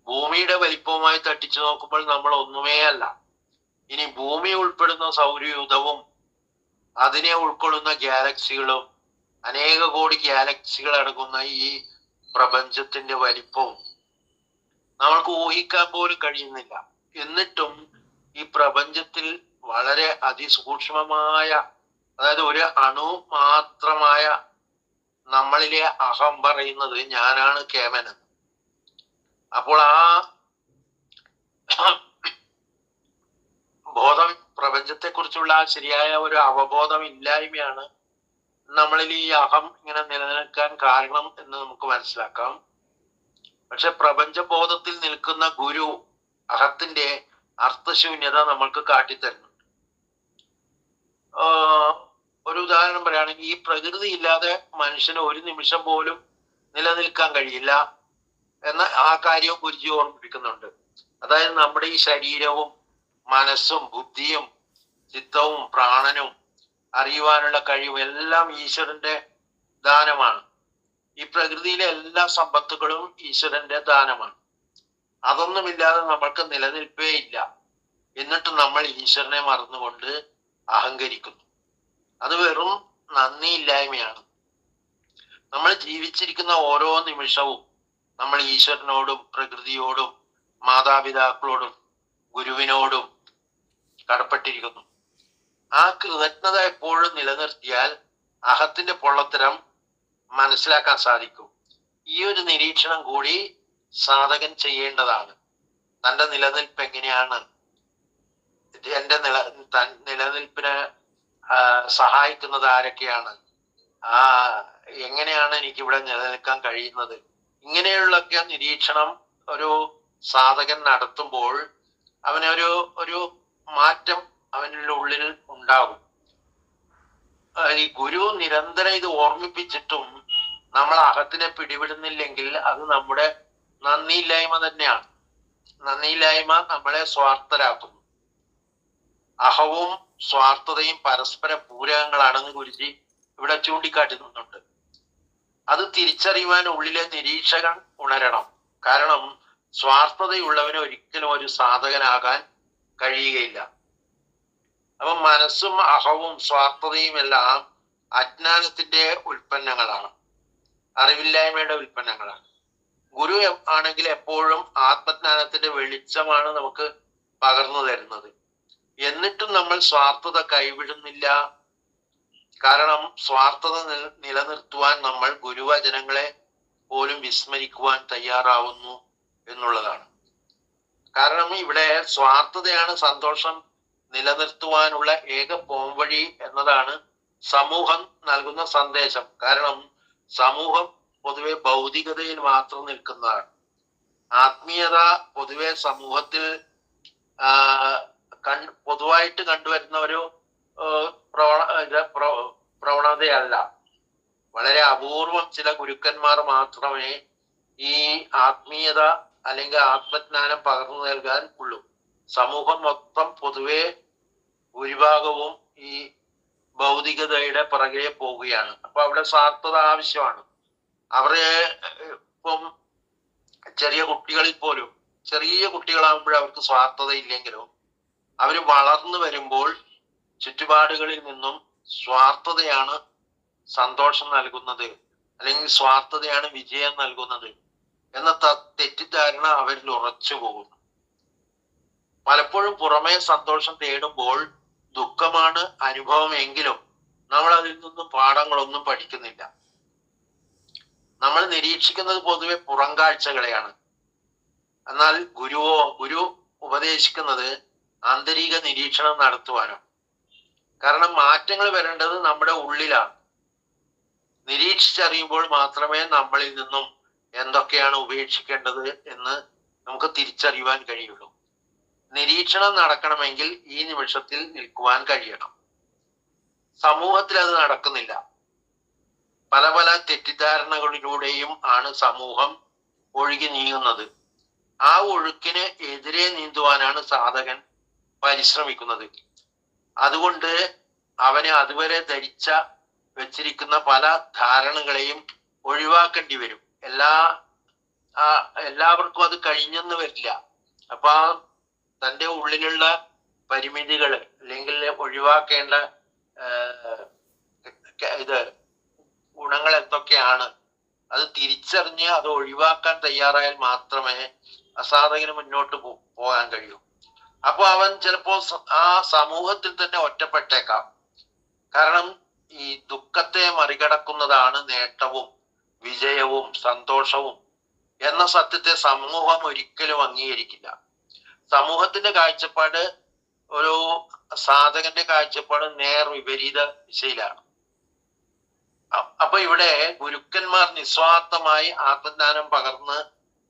ഭൂമിയുടെ വലിപ്പവുമായി തട്ടിച്ചു നോക്കുമ്പോൾ നമ്മൾ ഒന്നുമേ അല്ല. ഇനി ഭൂമി ഉൾപ്പെടുന്ന സൗരയൂഥവും അതിനെ ഉൾക്കൊള്ളുന്ന ഗാലക്സികളും അനേക കോടി ഗാലക്സികൾ അടങ്ങുന്ന ഈ പ്രപഞ്ചത്തിന്റെ വലിപ്പവും നമ്മൾക്ക് ഊഹിക്കാൻ പോലും കഴിയുന്നില്ല. എന്നിട്ടും ഈ പ്രപഞ്ചത്തിൽ വളരെ അതിസൂക്ഷ്മമായ, അതായത് ഒരു അണു മാത്രമായ നമ്മളിലെ അഹം പറയുന്നത് ഞാനാണ് കേമൻ. അപ്പോൾ ആ ബോധം, പ്രപഞ്ചത്തെ കുറിച്ചുള്ള ശരിയായ ഒരു അവബോധം ഇല്ലായ്മയാണ് നമ്മളിൽ ഈ അഹം ഇങ്ങനെ നിലനിൽക്കാൻ കാരണം എന്ന് നമുക്ക് മനസ്സിലാക്കാം. പക്ഷെ പ്രപഞ്ചബോധത്തിൽ നിൽക്കുന്ന ഗുരു അഹത്തിന്റെ അർത്ഥശൂന്യത നമ്മൾക്ക് കാട്ടിത്തരുന്നുണ്ട്. ഒരു ഉദാഹരണം പറയുകയാണെങ്കിൽ, ഈ പ്രകൃതി ഇല്ലാതെ മനുഷ്യന് ഒരു നിമിഷം പോലും നിലനിൽക്കാൻ കഴിയില്ല എന്ന ആ കാര്യവും ഗുരുജി ഓർമ്മിപ്പിക്കുന്നുണ്ട്. അതായത്, നമ്മുടെ ഈ ശരീരവും മനസ്സും ബുദ്ധിയും ചിത്തവും പ്രാണനും അറിയുവാനുള്ള കഴിവും എല്ലാം ഈശ്വരന്റെ ദാനമാണ്. ഈ പ്രകൃതിയിലെ എല്ലാ സമ്പത്തുകളും ഈശ്വരന്റെ ദാനമാണ്. അതൊന്നുമില്ലാതെ നമ്മൾക്ക് നിലനിൽപ്പേ ഇല്ല. എന്നിട്ട് നമ്മൾ ഈശ്വരനെ മറന്നുകൊണ്ട് അഹങ്കരിക്കുന്നു. അത് വെറും നന്ദിയില്ലായ്മയാണ്. നമ്മൾ ജീവിച്ചിരിക്കുന്ന ഓരോ നിമിഷവും നമ്മൾ ഈശ്വരനോടും പ്രകൃതിയോടും മാതാപിതാക്കളോടും ഗുരുവിനോടും കടപ്പെട്ടിരിക്കുന്നു. ആ കൃതജ്ഞത എപ്പോഴും നിലനിർത്തിയാൽ അഹത്തിന്റെ പൊള്ളത്തരം മനസ്സിലാക്കാൻ സാധിക്കും. ഈ ഒരു നിരീക്ഷണം കൂടി സാധകൻ ചെയ്യേണ്ടതാണ്. തന്റെ നിലനിൽപ്പ് എങ്ങനെയാണ്, എന്റെ നിലനിൽപ്പിന് സഹായിക്കുന്നത് ആരൊക്കെയാണ്, എങ്ങനെയാണ് എനിക്കിവിടെ നിലനിൽക്കാൻ കഴിയുന്നത്, ഇങ്ങനെയുള്ളൊക്കെ നിരീക്ഷണം ഒരു സാധകൻ നടത്തുമ്പോൾ അവനൊരു മാറ്റം അവൻ്റെ ഉള്ളിൽ ഉണ്ടാകും. ഈ ഗുരു നിരന്തരം ഇത് ഓർമ്മിപ്പിച്ചിട്ടും നമ്മൾ അഹത്തിനെ പിടിവിടുന്നില്ലെങ്കിൽ അത് നമ്മുടെ നന്ദിയില്ലായ്മ തന്നെയാണ്. നന്ദിയില്ലായ്മ നമ്മളെ സ്വാർത്ഥരാക്കുന്നു. അഹവും സ്വാർത്ഥതയും പരസ്പര പൂരകങ്ങളാണെന്ന് ഗുരുജി ഇവിടെ ചൂണ്ടിക്കാട്ടുന്നുണ്ട്. അത് തിരിച്ചറിയുവാൻ ഉള്ളിലെ നിരീക്ഷകൻ ഉണരണം. കാരണം സ്വാർത്ഥതയുള്ളവന് ഒരിക്കലും ഒരു സാധകനാകാൻ കഴിയുകയില്ല. അപ്പൊ മനസ്സും അഹവും സ്വാർത്ഥതയും എല്ലാം അജ്ഞാനത്തിന്റെ ഉൽപ്പന്നങ്ങളാണ്, അറിവില്ലായ്മയുടെ ഉൽപ്പന്നങ്ങളാണ്. ഗുരു ആണെങ്കിൽ എപ്പോഴും ആത്മജ്ഞാനത്തിന്റെ വെളിച്ചമാണ് നമുക്ക് പകർന്നു തരുന്നത്. എന്നിട്ടും നമ്മൾ സ്വാർത്ഥത കൈവിടുന്നില്ല. കാരണം സ്വാർത്ഥത നിലനിർത്തുവാൻ നമ്മൾ ഗുരുവചനങ്ങളെ പോലും വിസ്മരിക്കുവാൻ തയ്യാറാവുന്നു എന്നുള്ളതാണ്. കാരണം ഇവിടെ സ്വാർത്ഥതയാണ് സന്തോഷം നിലനിർത്തുവാനുള്ള ഏക പോംവഴി എന്നതാണ് സമൂഹം നൽകുന്ന സന്ദേശം. കാരണം സമൂഹം പൊതുവെ ഭൗതികതയിൽ മാത്രം നിൽക്കുന്നതാണ്. ആത്മീയത പൊതുവെ സമൂഹത്തിൽ പൊതുവായിട്ട് കണ്ടുവരുന്ന ഒരു പ്രവണതയല്ല. വളരെ അപൂർവം ചില ഗുരുക്കന്മാർ മാത്രമേ ഈ ആത്മീയത അല്ലെങ്കിൽ ആത്മജ്ഞാനം പകർന്നു നൽകാൻ ഉള്ളൂ. സമൂഹം മൊത്തം പൊതുവെ ഭൂരിഭാഗവും ഈ ഭൗതികതയുടെ പുറകെ പോവുകയാണ്. അപ്പൊ അവിടെ സ്വാർത്ഥത ആവശ്യമാണ്. അവരെ ഇപ്പം ചെറിയ കുട്ടികളിൽ പോലും, ചെറിയ കുട്ടികളാകുമ്പോൾ അവർക്ക് സ്വാർത്ഥത ഇല്ലെങ്കിലും അവർ വളർന്നു വരുമ്പോൾ ചുറ്റുപാടുകളിൽ നിന്നും സ്വാർത്ഥതയാണ് സന്തോഷം നൽകുന്നത്, അല്ലെങ്കിൽ സ്വാർത്ഥതയാണ് വിജയം നൽകുന്നത് എന്ന തെറ്റിദ്ധാരണ അവരിൽ ഉറച്ചു പോകുന്നു. പലപ്പോഴും പുറമേ സന്തോഷം തേടുമ്പോൾ ദുഃഖമാണ് അനുഭവമെങ്കിലും നമ്മൾ അതിൽ നിന്നും പാഠങ്ങളൊന്നും പഠിക്കുന്നില്ല. നമ്മൾ നിരീക്ഷിക്കുന്നത് പൊതുവെ പുറം കാഴ്ചകളെയാണ്. എന്നാൽ ഗുരു ഉപദേശിക്കുന്നത് ആന്തരിക നിരീക്ഷണം നടത്തുവാനോ. കാരണം മാറ്റങ്ങൾ വരേണ്ടത് നമ്മുടെ ഉള്ളിലാണ്. നിരീക്ഷിച്ചറിയുമ്പോൾ മാത്രമേ നമ്മളിൽ നിന്നും എന്തൊക്കെയാണ് ഉപേക്ഷിക്കേണ്ടത് എന്ന് നമുക്ക് തിരിച്ചറിയുവാൻ കഴിയുള്ളൂ. നിരീക്ഷണം നടക്കണമെങ്കിൽ ഈ നിമിഷത്തിൽ നിൽക്കുവാൻ കഴിയണം. സമൂഹത്തിൽ അത് നടക്കുന്നില്ല. പല പല തെറ്റിദ്ധാരണകളിലൂടെയും ആണ് സമൂഹം ഒഴുകി നീങ്ങുന്നത്. ആ ഒഴുക്കിന് എതിരെ നീന്തുവാനാണ് സാധകൻ പരിശ്രമിക്കുന്നത്. അതുകൊണ്ട് അവനെ അതുവരെ വെച്ചിരിക്കുന്ന പല ധാരണകളെയും ഒഴിവാക്കേണ്ടി വരും. എല്ലാവർക്കും അത് കഴിഞ്ഞെന്ന് വരില്ല. അപ്പൊ തൻ്റെ ഉള്ളിലുള്ള പരിമിതികൾ അല്ലെങ്കിൽ ഒഴിവാക്കേണ്ട ഗുണങ്ങൾ എന്തൊക്കെയാണ് അത് തിരിച്ചറിഞ്ഞ് അത് ഒഴിവാക്കാൻ തയ്യാറായാൽ മാത്രമേ അസാധകന് മുന്നോട്ട് പോകാൻ കഴിയൂ. അപ്പൊ അവൻ ചിലപ്പോ ആ സമൂഹത്തിൽ തന്നെ ഒറ്റപ്പെട്ടേക്കാം. കാരണം ഈ ദുഃഖത്തെ മറികടക്കുന്നതാണ് നേട്ടവും വിജയവും സന്തോഷവും എന്ന സത്യത്തെ സമൂഹം ഒരിക്കലും അംഗീകരിക്കില്ല. സമൂഹത്തിന്റെ കാഴ്ചപ്പാട് ഒരു സാധകന്റെ കാഴ്ചപ്പാട് നേർ വിപരീത ദിശയിലാണ്. അപ്പൊ ഇവിടെ ഗുരുക്കന്മാർ നിസ്വാർത്ഥമായി ആത്മജ്ഞാനം പകർന്ന്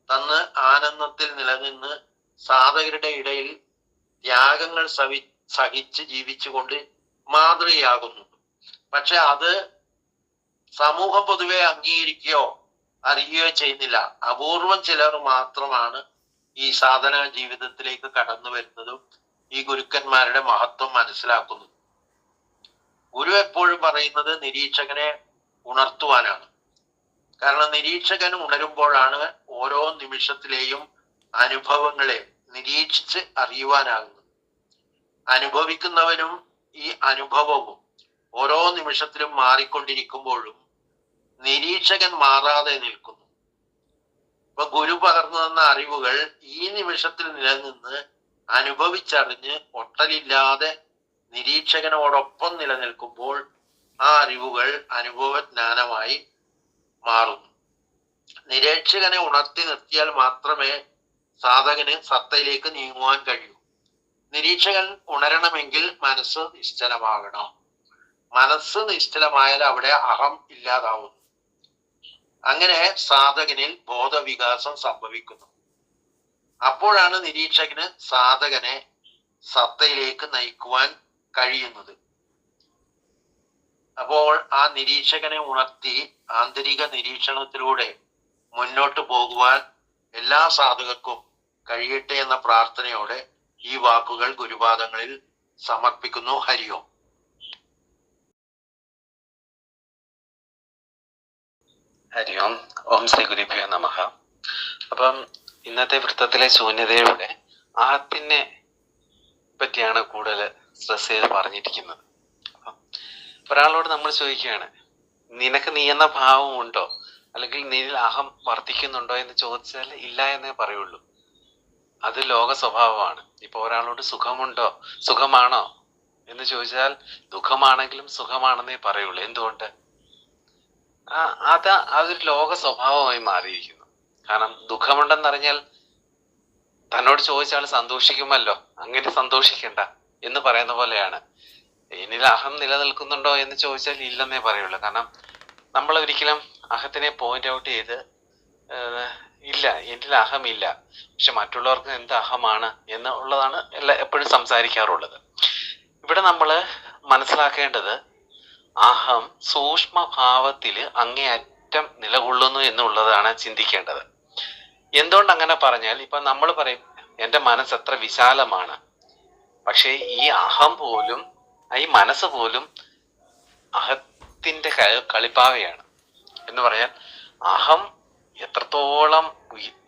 തന്ന് ആനന്ദത്തിൽ നിലനിന്ന് സാധകരുടെ ഇടയിൽ ത്യാഗങ്ങൾ സഹിച്ച് ജീവിച്ചുകൊണ്ട് മാതൃകയാകുന്നു. പക്ഷെ അത് സമൂഹം പൊതുവെ അംഗീകരിക്കുകയോ അറിയുകയോ ചെയ്യുന്നില്ല. അപൂർവം ചിലർ മാത്രമാണ് ഈ സാധന ജീവിതത്തിലേക്ക് കടന്നു വരുന്നതും ഈ ഗുരുക്കന്മാരുടെ മഹത്വം മനസ്സിലാക്കുന്നത്. ഗുരു എപ്പോഴും പറയുന്നത് നിരീക്ഷകനെ ഉണർത്തുവാനാണ്. കാരണം നിരീക്ഷകൻ ഉണരുമ്പോഴാണ് ഓരോ നിമിഷത്തിലെയും അനുഭവങ്ങളെ നിരീക്ഷിച്ച് അറിയുവാനാകുന്നത്. അനുഭവിക്കുന്നവനും ഈ അനുഭവവും ഓരോ നിമിഷത്തിലും മാറിക്കൊണ്ടിരിക്കുമ്പോഴും നിരീക്ഷകൻ മാറാതെ നിൽക്കുന്നു. ഇപ്പൊ ഗുരു പകർന്നു തന്ന അറിവുകൾ ഈ നിമിഷത്തിൽ നിലനിന്ന് അനുഭവിച്ചറിഞ്ഞ് ഒട്ടലില്ലാതെ നിരീക്ഷകനോടൊപ്പം നിലനിൽക്കുമ്പോൾ ആ അറിവുകൾ അനുഭവജ്ഞാനമായി മാറുന്നു. നിരീക്ഷകനെ ഉണർത്തി നിർത്തിയാൽ മാത്രമേ സാധകന് സത്തയിലേക്ക് നീങ്ങുവാൻ കഴിയൂ. നിരീക്ഷകൻ ഉണരണമെങ്കിൽ മനസ്സ് നിശ്ചലമാകണം. മനസ്സ് നിശ്ചലമായാൽ അവിടെ അഹം ഇല്ലാതാവുന്നു. അങ്ങനെ സാധകനിൽ ബോധവികാസം സംഭവിക്കുന്നു. അപ്പോഴാണ് നിരീക്ഷകന് സാധകനെ സത്തയിലേക്ക് നയിക്കുവാൻ കഴിയുന്നത്. അപ്പോൾ ആ നിരീക്ഷകനെ ഉണർത്തി ആന്തരിക നിരീക്ഷണത്തിലൂടെ മുന്നോട്ട് പോകുവാൻ എല്ലാ സാധകർക്കും കഴിയട്ടെ എന്ന പ്രാർത്ഥനയോടെ ഈ വാക്കുകൾ ഗുരുപാദങ്ങളിൽ സമർപ്പിക്കുന്നു. ഹരിയോം. ഹരിയോം. ഓം ശ്രീ ഗുരുഭ്യോ നമഃ. അപ്പം ഇന്നത്തെ വൃത്തത്തിലെ ശൂന്യതയുടെ ആഹത്തിനെ പറ്റിയാണ് കൂടുതൽ സ്ട്രെസ് ചെയ്ത് പറഞ്ഞിരിക്കുന്നത്. ഒരാളോട് നമ്മൾ ചോദിക്കുകയാണ്, നിനക്ക് നീ എന്ന ഭാവം ഉണ്ടോ, അല്ലെങ്കിൽ നീയിൽ അഹം വർദ്ധിക്കുന്നുണ്ടോ എന്ന് ചോദിച്ചാൽ ഇല്ല എന്നേ പറയുള്ളൂ. അത് ലോക സ്വഭാവമാണ്. ഇപ്പൊ ഒരാളോട് സുഖമാണോ എന്ന് ചോദിച്ചാൽ ദുഃഖമാണെങ്കിലും സുഖമാണെന്നേ പറയുള്ളൂ. എന്തുകൊണ്ട്? അതൊരു ലോക സ്വഭാവമായി മാറിയിരിക്കുന്നു. കാരണം ദുഃഖമുണ്ടെന്നറിഞ്ഞാൽ തന്നോട് ചോദിച്ചാൽ സന്തോഷിക്കുമല്ലോ, അങ്ങനെ സന്തോഷിക്കണ്ട എന്ന് പറയുന്ന പോലെയാണ്. എന്നിൽ അഹം നിലനിൽക്കുന്നുണ്ടോ എന്ന് ചോദിച്ചാൽ ഇല്ലെന്നേ പറയുള്ളൂ. കാരണം നമ്മൾ ഒരിക്കലും അഹത്തിനെ പോയിന്റ് ഔട്ട് ചെയ്ത് ഇല്ല, എന്നിൽ അഹമില്ല, പക്ഷെ മറ്റുള്ളവർക്ക് എന്ത് അഹമാണ് എന്നുള്ളതാണ് എപ്പോഴും സംസാരിക്കാറുള്ളത്. ഇവിടെ നമ്മൾ മനസ്സിലാക്കേണ്ടത് അഹം സൂക്ഷ്മഭാവത്തില് അങ്ങേയറ്റം നിലകൊള്ളുന്നു എന്നുള്ളതാണ് ചിന്തിക്കേണ്ടത്. എന്തുകൊണ്ട് അങ്ങനെ പറഞ്ഞാൽ, ഇപ്പൊ നമ്മൾ പറയും എൻ്റെ മനസ്സ് എത്ര വിശാലമാണ്, പക്ഷേ ഈ അഹം പോലും ഈ മനസ്സ് പോലും അഹത്തിന്റെ കളിപ്പാവയാണ് എന്ന് പറയാൻ, അഹം എത്രത്തോളം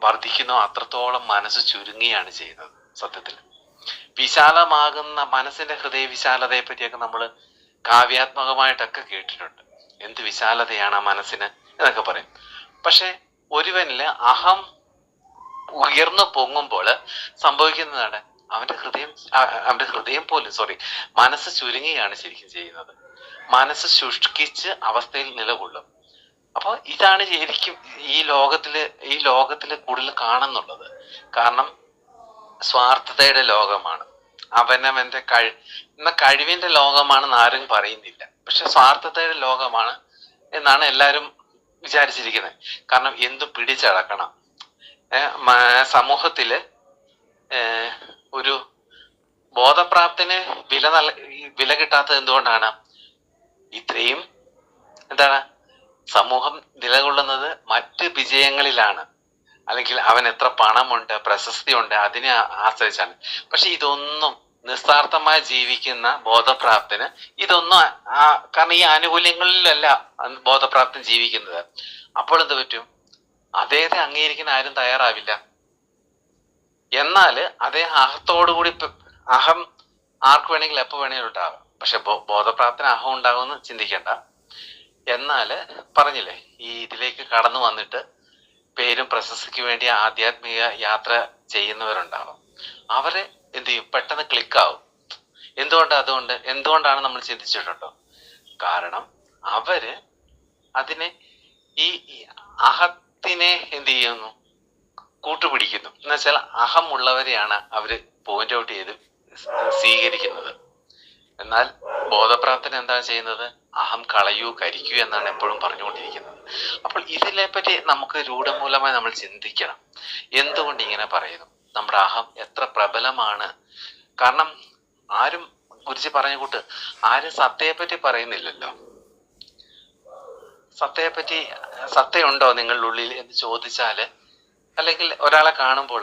വർദ്ധിക്കുന്നോ അത്രത്തോളം മനസ്സ് ചുരുങ്ങിയാണ് ചെയ്യുന്നത്. സത്യത്തിൽ വിശാലമാകുന്ന മനസ്സിന്റെ ഹൃദയ വിശാലതയെ പറ്റിയൊക്കെ നമ്മൾ കാവ്യാത്മകമായിട്ടൊക്കെ കേട്ടിട്ടുണ്ട്. എന്ത് വിശാലതയാണ് ആ മനസ്സിന് എന്നൊക്കെ പറയും. പക്ഷെ ഒരുവനില് അഹം ഉയർന്നു പൊങ്ങുമ്പോൾ സംഭവിക്കുന്നതാണ് അവന്റെ ഹൃദയം പോലും മനസ്സ് ചുരുങ്ങുകയാണ് ശരിക്കും ചെയ്യുന്നത്. മനസ്സ് ശുഷ്കിച്ച് അവസ്ഥയിൽ നിലകൊള്ളും. അപ്പൊ ഇതാണ് ശരിക്കും ഈ ലോകത്തില് കൂടുതൽ കാണുന്നുള്ളത്. കാരണം സ്വാർത്ഥതയുടെ ലോകമാണ്, അവനവന്റെ കഴിവിന്റെ ലോകമാണെന്ന് ആരും പറയുന്നില്ല. പക്ഷെ സ്വാർത്ഥതയുടെ ലോകമാണ് എന്നാണ് എല്ലാവരും വിചാരിച്ചിരിക്കുന്നത്. കാരണം എന്തും പിടിച്ചടക്കണം. സമൂഹത്തില് ഒരു ബോധപ്രാപ്തിന് വില കിട്ടാത്തത് എന്തുകൊണ്ടാണ്? ഇത്രയും സമൂഹം നിലകൊള്ളുന്നത് മറ്റ് വിജയങ്ങളിലാണ്, അല്ലെങ്കിൽ അവൻ എത്ര പണമുണ്ട്, പ്രശസ്തി ഉണ്ട്, അതിനെ ആശ്രയിച്ചാണ്. പക്ഷെ ഇതൊന്നും നിസ്സാർത്ഥമായി ജീവിക്കുന്ന ബോധപ്രാപ്തന് ഇതൊന്നും കാരണം ഈ ആനുകൂല്യങ്ങളിലല്ല ബോധപ്രാപ്തൻ ജീവിക്കുന്നത്. അപ്പോൾ എന്ത് പറ്റും? അദ്ദേഹത്തെ അംഗീകരിക്കാൻ ആരും തയ്യാറാവില്ല. എന്നാൽ അദ്ദേഹം അഹത്തോടുകൂടി, അഹം ആർക്ക് വേണമെങ്കിലും എപ്പോ വേണമെങ്കിലും ഉണ്ടാകാം, പക്ഷെ ബോധപ്രാപ്തന് അഹം ഉണ്ടാകുമെന്ന് ചിന്തിക്കേണ്ട. എന്നാല് പറഞ്ഞില്ലേ, ഈ ഇതിലേക്ക് കടന്നു വന്നിട്ട് പേരും പ്രശസ്തിക്ക് വേണ്ടി ആധ്യാത്മിക യാത്ര ചെയ്യുന്നവരുണ്ടാവും. അവരെ എന്ത് ചെയ്യും? പെട്ടെന്ന് ക്ലിക്കാവും. എന്തുകൊണ്ടാണ് നമ്മൾ ചിന്തിച്ചിട്ടുണ്ടോ? കാരണം അവര് അതിനെ ഈ അഹത്തിനെ എന്ത് ചെയ്യുന്നു? കൂട്ടുപിടിക്കുന്നു. എന്നുവെച്ചാൽ അഹം ഉള്ളവരെയാണ് അവര് പോയിന്റ് ഔട്ട് ചെയ്ത് സ്വീകരിക്കുന്നത്. എന്നാൽ ബോധപ്രാപ്തൻ എന്താ ചെയ്യുന്നത്? അഹം കളയൂ, കരിക്കൂ എന്നാണ് എപ്പോഴും പറഞ്ഞുകൊണ്ടിരിക്കുന്നത്. അപ്പോൾ ഇതിനെപ്പറ്റി നമുക്ക് രൂഢമൂലമായി നമ്മൾ ചിന്തിക്കണം. എന്തുകൊണ്ട് ഇങ്ങനെ പറയുന്നു? നമ്മുടെ അഹം എത്ര പ്രബലമാണ്. കാരണം ആരും ഗുരുജി പറഞ്ഞ കൂട്ട് ആരും സത്തയെപ്പറ്റി പറയുന്നില്ലല്ലോ. സത്തയുണ്ടോ നിങ്ങളുടെ ഉള്ളിൽ എന്ന് ചോദിച്ചാല്, അല്ലെങ്കിൽ ഒരാളെ കാണുമ്പോൾ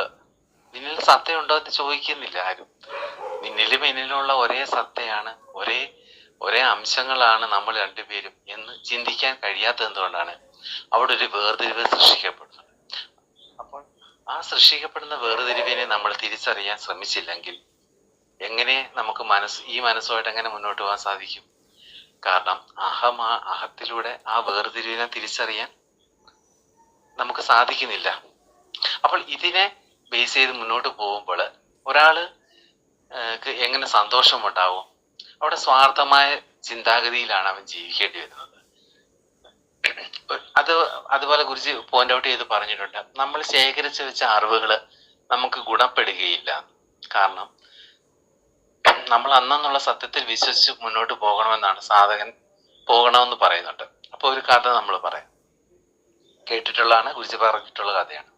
നിന്നിൽ സത്തയുണ്ടോ എന്ന് ചോദിക്കുന്നില്ല ആരും. നിന്നിലും എന്നിലുള്ള ഒരേ സത്തയാണ്, ഒരേ അംശങ്ങളാണ് നമ്മൾ രണ്ടുപേരും എന്ന് ചിന്തിക്കാൻ കഴിയാത്തത് എന്തുകൊണ്ടാണ്? അവിടെ ഒരു വേർതിരിവ് സൃഷ്ടിക്കപ്പെടുന്നുണ്ട്. അപ്പോൾ ആ സൃഷ്ടിക്കപ്പെടുന്ന വേർതിരിവിനെ നമ്മൾ തിരിച്ചറിയാൻ ശ്രമിച്ചില്ലെങ്കിൽ എങ്ങനെ നമുക്ക് ഈ മനസ്സുമായിട്ട് എങ്ങനെ മുന്നോട്ട് പോകാൻ സാധിക്കും? കാരണം അഹത്തിലൂടെ ആ വേർതിരിവിനെ തിരിച്ചറിയാൻ നമുക്ക് സാധിക്കുന്നില്ല. അപ്പോൾ ഇതിനെ ബേസ് ചെയ്ത് മുന്നോട്ട് പോകുമ്പോൾ ഒരാള് എങ്ങനെ സന്തോഷമുണ്ടാവും? അവിടെ സ്വാർത്ഥമായ ചിന്താഗതിയിലാണ് അവൻ ജീവിക്കേണ്ടി വരുന്നത്. അതുപോലെ ഗുരുജി പോയിന്റ് ഔട്ട് ചെയ്ത് പറഞ്ഞിട്ടുണ്ട്, നമ്മൾ ശേഖരിച്ചു വെച്ച അറിവുകൾ നമുക്ക് ഗുണപ്പെടുകയില്ല. കാരണം നമ്മൾ അന്നുള്ള സത്യത്തിൽ വിശ്വസിച്ച് മുന്നോട്ട് പോകണമെന്നാണ് സാധകൻ പോകണമെന്ന് പറയുന്നുണ്ട്. അപ്പൊ ഒരു കഥ നമ്മൾ പറയാം, കേട്ടിട്ടുള്ളതാണ്, ഗുരുജി പറഞ്ഞിട്ടുള്ള കഥയാണ്.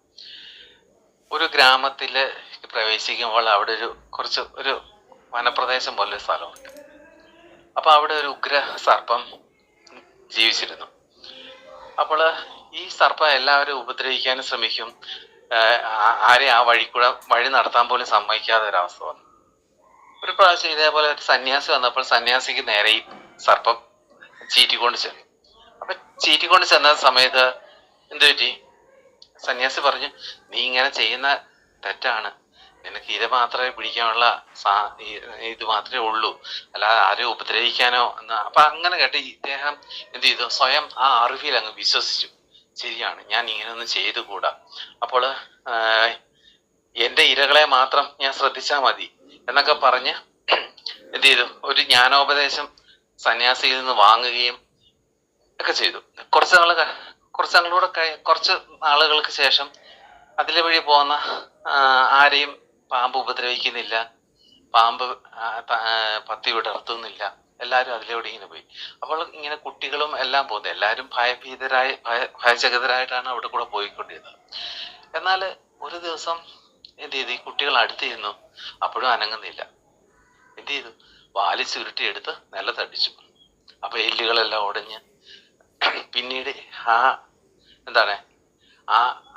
ഒരു ഗ്രാമത്തില് പ്രവേശിക്കുമ്പോൾ അവിടെ ഒരു വനപ്രദേശം പോലെ ഒരു സ്ഥലമുണ്ട്. അപ്പൊ അവിടെ ഒരു ഉഗ്ര സർപ്പം ജീവിച്ചിരുന്നു. അപ്പോൾ ഈ സർപ്പം എല്ലാവരും ഉപദ്രവിക്കാനും ശ്രമിക്കും, ആരെ ആ വഴി നടത്താൻ പോലും സമ്മതിക്കാത്ത ഒരവസ്ഥ വന്നു. ഒരു പ്രാവശ്യം ഇതേപോലെ ഒരു സന്യാസി വന്നപ്പോൾ സന്യാസിക്ക് നേരെ ഈ സർപ്പം ചീറ്റിക്കൊണ്ട് ചെന്നു. അപ്പൊ ചീറ്റിക്കൊണ്ട് ചെന്ന സമയത്ത് എന്തു പറ്റി? സന്യാസി പറഞ്ഞു, നീ ഇങ്ങനെ ചെയ്യുന്ന തെറ്റാണ്, നിനക്ക് ഇര മാത്രമേ പിടിക്കാനുള്ള ഇത് മാത്രമേ ഉള്ളൂ, അല്ലാതെ ആരെയും ഉപദ്രവിക്കാനോ എന്ന്. അപ്പൊ അങ്ങനെ കേട്ട് ഇദ്ദേഹം എന്ത് ചെയ്തു? സ്വയം ആ അറിവിൽ അങ്ങ് വിശ്വസിച്ചു, ശരിയാണ്, ഞാൻ ഇങ്ങനെയൊന്നും ചെയ്തുകൂടാ, അപ്പോൾ എന്റെ ഇരകളെ മാത്രം ഞാൻ ശ്രദ്ധിച്ചാൽ മതി എന്നൊക്കെ പറഞ്ഞ് എന്ത് ചെയ്തു? ഒരു ജ്ഞാനോപദേശം സന്യാസിയിൽ നിന്ന് വാങ്ങുകയും ഒക്കെ ചെയ്തു. കുറച്ച് നാളുകൾക്ക് ശേഷം അതിലെ വഴി പോകുന്ന ആരെയും പാമ്പ് ഉപദ്രവിക്കുന്നില്ല, പാമ്പ് പത്തി വിടർത്തുന്നില്ല, എല്ലാവരും അതിലൂടെ ഇങ്ങനെ പോയി. അപ്പോൾ ഇങ്ങനെ കുട്ടികളും എല്ലാം പോകുന്നത്, എല്ലാവരും ഭയചകിതരായിട്ടാണ് അവിടെ കൂടെ പോയിക്കൊണ്ടിരുന്നത്. എന്നാൽ ഒരു ദിവസം എന്ത് ചെയ്തു? ഈ കുട്ടികൾ അടുത്തിരുന്നു, അപ്പോഴും അനങ്ങുന്നില്ല. എന്ത് ചെയ്തു? വാലി ചുരുട്ടിയെടുത്ത് നിലത്തടിച്ചു. അപ്പൊ എല്ലുകളെല്ലാം ഉടഞ്ഞ് പിന്നീട്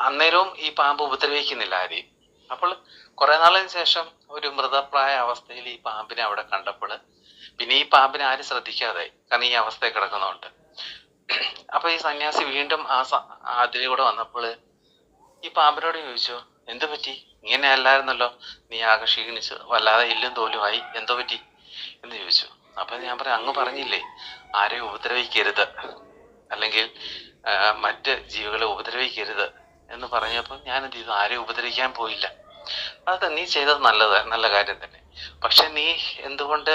അന്നേരവും ഈ പാമ്പ് ഉപദ്രവിക്കുന്നില്ല ആരെയും. അപ്പോൾ കുറെ നാളിന് ശേഷം ഒരു മൃതപ്രായ അവസ്ഥയിൽ ഈ പാമ്പിനെ അവിടെ കണ്ടപ്പോൾ പിന്നെ ഈ പാമ്പിനെ ആരും ശ്രദ്ധിക്കാതായി, കാരണം ഈ അവസ്ഥയിൽ കിടക്കുന്നതുകൊണ്ട്. അപ്പൊ ഈ സന്യാസി വീണ്ടും അതിലൂടെ വന്നപ്പോൾ ഈ പാമ്പിനോട് ചോദിച്ചു, എന്തു പറ്റി? ഇങ്ങനെ അല്ലായിരുന്നല്ലോ, നീ ആകെ ക്ഷീണിച്ചു, വല്ലാതെ എല്ലും തോലുമായി, എന്തോ പറ്റി എന്ന് ചോദിച്ചു. അപ്പൊ ഞാൻ പറയാം, അങ്ങ് പറഞ്ഞില്ലേ ആരെയും ഉപദ്രവിക്കരുത്, അല്ലെങ്കിൽ മറ്റ് ജീവികളെ ഉപദ്രവിക്കരുത് എന്ന് പറഞ്ഞപ്പോൾ ഞാൻ എന്ത് ചെയ്തു? ആരെയും ഉപദ്രവിക്കാൻ പോയില്ല. അത് നീ ചെയ്തത് നല്ല കാര്യം തന്നെ. പക്ഷെ നീ എന്തുകൊണ്ട്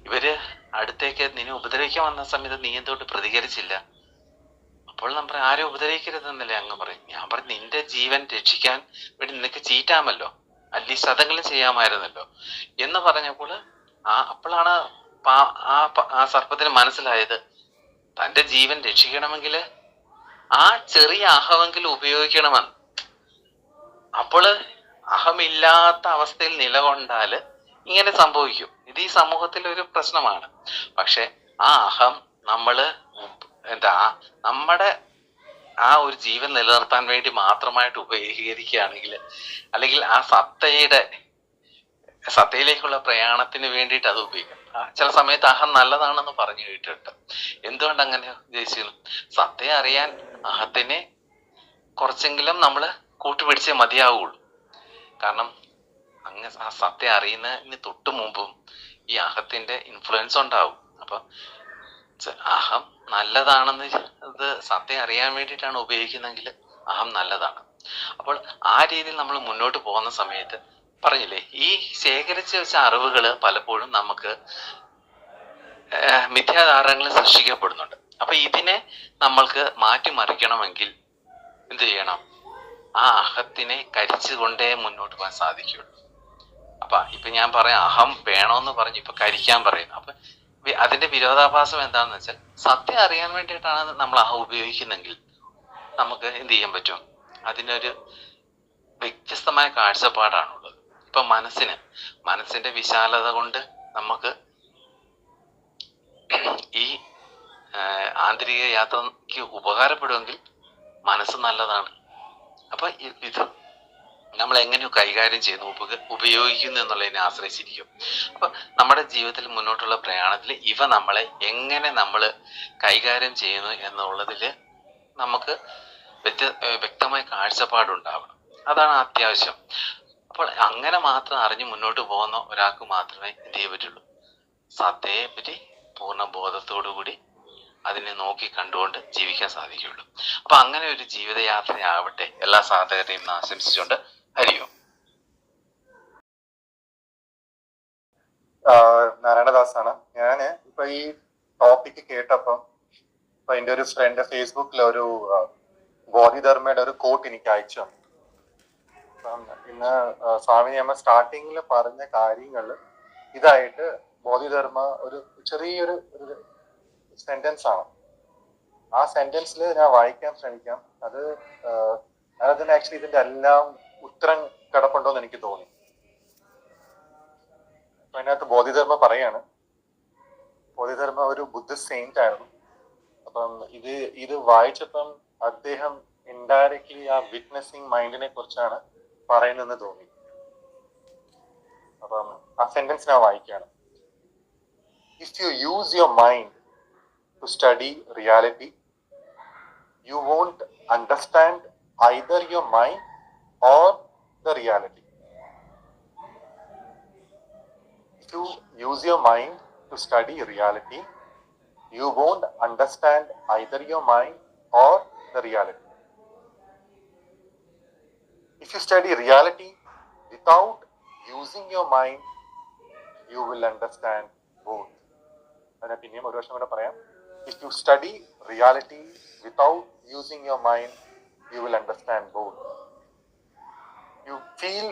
ഇവര് അടുത്തേക്ക് നിന്നെ ഉപദ്രവിക്കാൻ വന്ന സമയത്ത് നീ എന്തുകൊണ്ട് പ്രതികരിച്ചില്ല? അപ്പോൾ നമ്മൾ ആരും ഉപദ്രവിക്കരുതെന്നല്ലേ അങ്ങ് പറയും. ഞാൻ പറഞ്ഞു, നിന്റെ ജീവൻ രക്ഷിക്കാൻ വേണ്ടി നിനക്ക് ചീറ്റാമല്ലോ, അറ്റ്ലീസ്റ്റ് അതെങ്കിലും ചെയ്യാമായിരുന്നല്ലോ എന്ന് പറഞ്ഞപ്പോൾ അപ്പോഴാണ് ആ സർപ്പത്തിന് മനസ്സിലായത്, തന്റെ ജീവൻ രക്ഷിക്കണമെങ്കിൽ ആ ചെറിയ അഹമെങ്കിലും ഉപയോഗിക്കണമെന്ന്. അപ്പോൾ അഹമില്ലാത്ത അവസ്ഥയിൽ നിലകൊണ്ടാല് ഇങ്ങനെ സംഭവിക്കും. ഇത് ഈ സമൂഹത്തിൽ ഒരു പ്രശ്നമാണ്. പക്ഷെ ആ അഹം നമ്മുടെ ആ ഒരു ജീവൻ നിലനിർത്താൻ വേണ്ടി മാത്രമായിട്ട് ഉപയോഗിക്കുകയാണെങ്കിൽ, അല്ലെങ്കിൽ ആ സത്തയിലേക്കുള്ള പ്രയാണത്തിന് വേണ്ടിയിട്ട് അത് ഉപയോഗിക്കാം. ചില സമയത്ത് അഹം നല്ലതാണെന്ന് പറഞ്ഞു കേട്ടിട്ടുണ്ട്. എന്തുകൊണ്ട് അങ്ങനെ ഉദ്ദേശിക്കുന്നു? സത്തയെ അറിയാൻ അഹത്തിനെ കുറച്ചെങ്കിലും നമ്മൾ കൂട്ടുപിടിച്ചേ മതിയാവുള്ളൂ. കാരണം ആ സത്യം അറിയുന്നതിന് തൊട്ട് മുമ്പും ഈ അഹത്തിന്റെ ഇൻഫ്ലുവൻസ് ഉണ്ടാവും. അപ്പൊ അഹം നല്ലതാണെന്ന് ഇത് സത്യം അറിയാൻ വേണ്ടിയിട്ടാണ് ഉപയോഗിക്കുന്നെങ്കിൽ അഹം നല്ലതാണ്. അപ്പോൾ ആ രീതിയിൽ നമ്മൾ മുന്നോട്ട് പോകുന്ന സമയത്ത് പറഞ്ഞില്ലേ, ഈ ശേഖരിച്ച് വെച്ച അറിവുകള് പലപ്പോഴും നമുക്ക് മിഥ്യാധാരണകൾ സൃഷ്ടിക്കപ്പെടുന്നുണ്ട്. അപ്പൊ ഇതിനെ നമ്മൾക്ക് മാറ്റിമറിക്കണമെങ്കിൽ എന്ത് ചെയ്യണം? ആ അഹത്തിനെ കരിച്ചുകൊണ്ടേ മുന്നോട്ട് പോകാൻ സാധിക്കുള്ളൂ. അപ്പൊ ഇപ്പൊ ഞാൻ പറയാം, അഹം വേണോന്ന് പറഞ്ഞ് ഇപ്പൊ കരിക്കാൻ പറയുന്നു. അപ്പൊ അതിന്റെ വിരോധാഭാസം എന്താണെന്ന് വെച്ചാൽ, സത്യം അറിയാൻ വേണ്ടിയിട്ടാണ് നമ്മൾ അഹം ഉപയോഗിക്കുന്നെങ്കിൽ നമുക്ക് എന്ത് ചെയ്യാൻ പറ്റും? അതിനൊരു വ്യത്യസ്തമായ കാഴ്ചപ്പാടാണുള്ളത്. ഇപ്പൊ മനസ്സിന്റെ വിശാലത കൊണ്ട് നമുക്ക് ഈ ആന്തരിക യാത്രയ്ക്ക് ഉപകാരപ്പെടുമെങ്കിൽ മനസ്സ് നല്ലതാണ്. അപ്പൊ ഇത് നമ്മൾ എങ്ങനെ കൈകാര്യം ചെയ്യുന്നു, ഉപയോഗിക്കുന്നു എന്നുള്ളതിനെ ആശ്രയിച്ചിരിക്കും. അപ്പൊ നമ്മുടെ ജീവിതത്തിൽ മുന്നോട്ടുള്ള പ്രയാണത്തിൽ ഇവ നമ്മളെ എങ്ങനെ നമ്മൾ കൈകാര്യം ചെയ്യുന്നു എന്നുള്ളതിൽ നമുക്ക് വ്യക്തമായ കാഴ്ചപ്പാടുണ്ടാവണം. അതാണ് അത്യാവശ്യം. അപ്പോൾ അങ്ങനെ മാത്രം അറിഞ്ഞ് മുന്നോട്ട് പോകുന്ന ഒരാൾക്ക് മാത്രമേ എന്ത് ചെയ്യാൻ പറ്റുള്ളൂ, സത്തയെ പറ്റി പൂർണ്ണ ബോധത്തോടുകൂടി അതിനെ നോക്കി കണ്ടുകൊണ്ട് ജീവിക്കാൻ സാധിക്കുകയുള്ളൂ. അപ്പൊ അങ്ങനെ ഒരു ജീവിതയാത്രയാവട്ടെ എല്ലാ സാധകരെയും ആശംസിച്ചുകൊണ്ട് ഹരിയോം. നാരായണദാസാണ്. ഞാൻ ഇപ്പൊ ഈ ടോപ്പിക്ക് കേട്ടപ്പം ഇപ്പൊ എന്റെ ഒരു ഫ്രണ്ട് ഫേസ്ബുക്കിൽ ഒരു ബോധിധർമ്മയുടെ ഒരു കോട്ട് എനിക്ക് അയച്ചു. അപ്പം ഇന്ന് സ്വാമി അമ്മ സ്റ്റാർട്ടിങ്ങിൽ പറഞ്ഞ കാര്യങ്ങൾ ഇതായിട്ട് ബോധിധർമ്മ ഒരു ചെറിയൊരു ഒരു സെന്റൻസ് ആണ്. ആ സെന്റൻസിൽ ഞാൻ വായിക്കാൻ ശ്രമിക്കാം. അതിന് ആക്ച്വലി ഇതിന്റെ എല്ലാം ഉത്തരം കിടപ്പുണ്ടോന്ന് എനിക്ക് തോന്നി. അതിനകത്ത് ബോധിധർമ്മ പറയാണ്, ബോധിധർമ്മ ഒരു ബുദ്ധിസ്റ്റ് സെയിന്റ് ആയിരുന്നു. അപ്പം ഇത് വായിച്ചപ്പം അദ്ദേഹം ഇൻഡയറക്ട്ലി ആ വിറ്റ്നസിങ് മൈൻഡിനെ കുറിച്ചാണ് പറയുന്നതെന്ന് തോന്നി. അപ്പം ആ സെന്റൻസ് ഞാൻ വായിക്കുകയാണ്. If you use your mind to study reality, you won't understand either your mind or the reality. If you use your mind to study reality, you won't understand either your mind or the reality. If you study reality without using your mind, you will understand both. And പിന്നെയും ഒരു വർഷം കൂടെ പറയാം. If you study reality without using your mind, you will understand both. You feel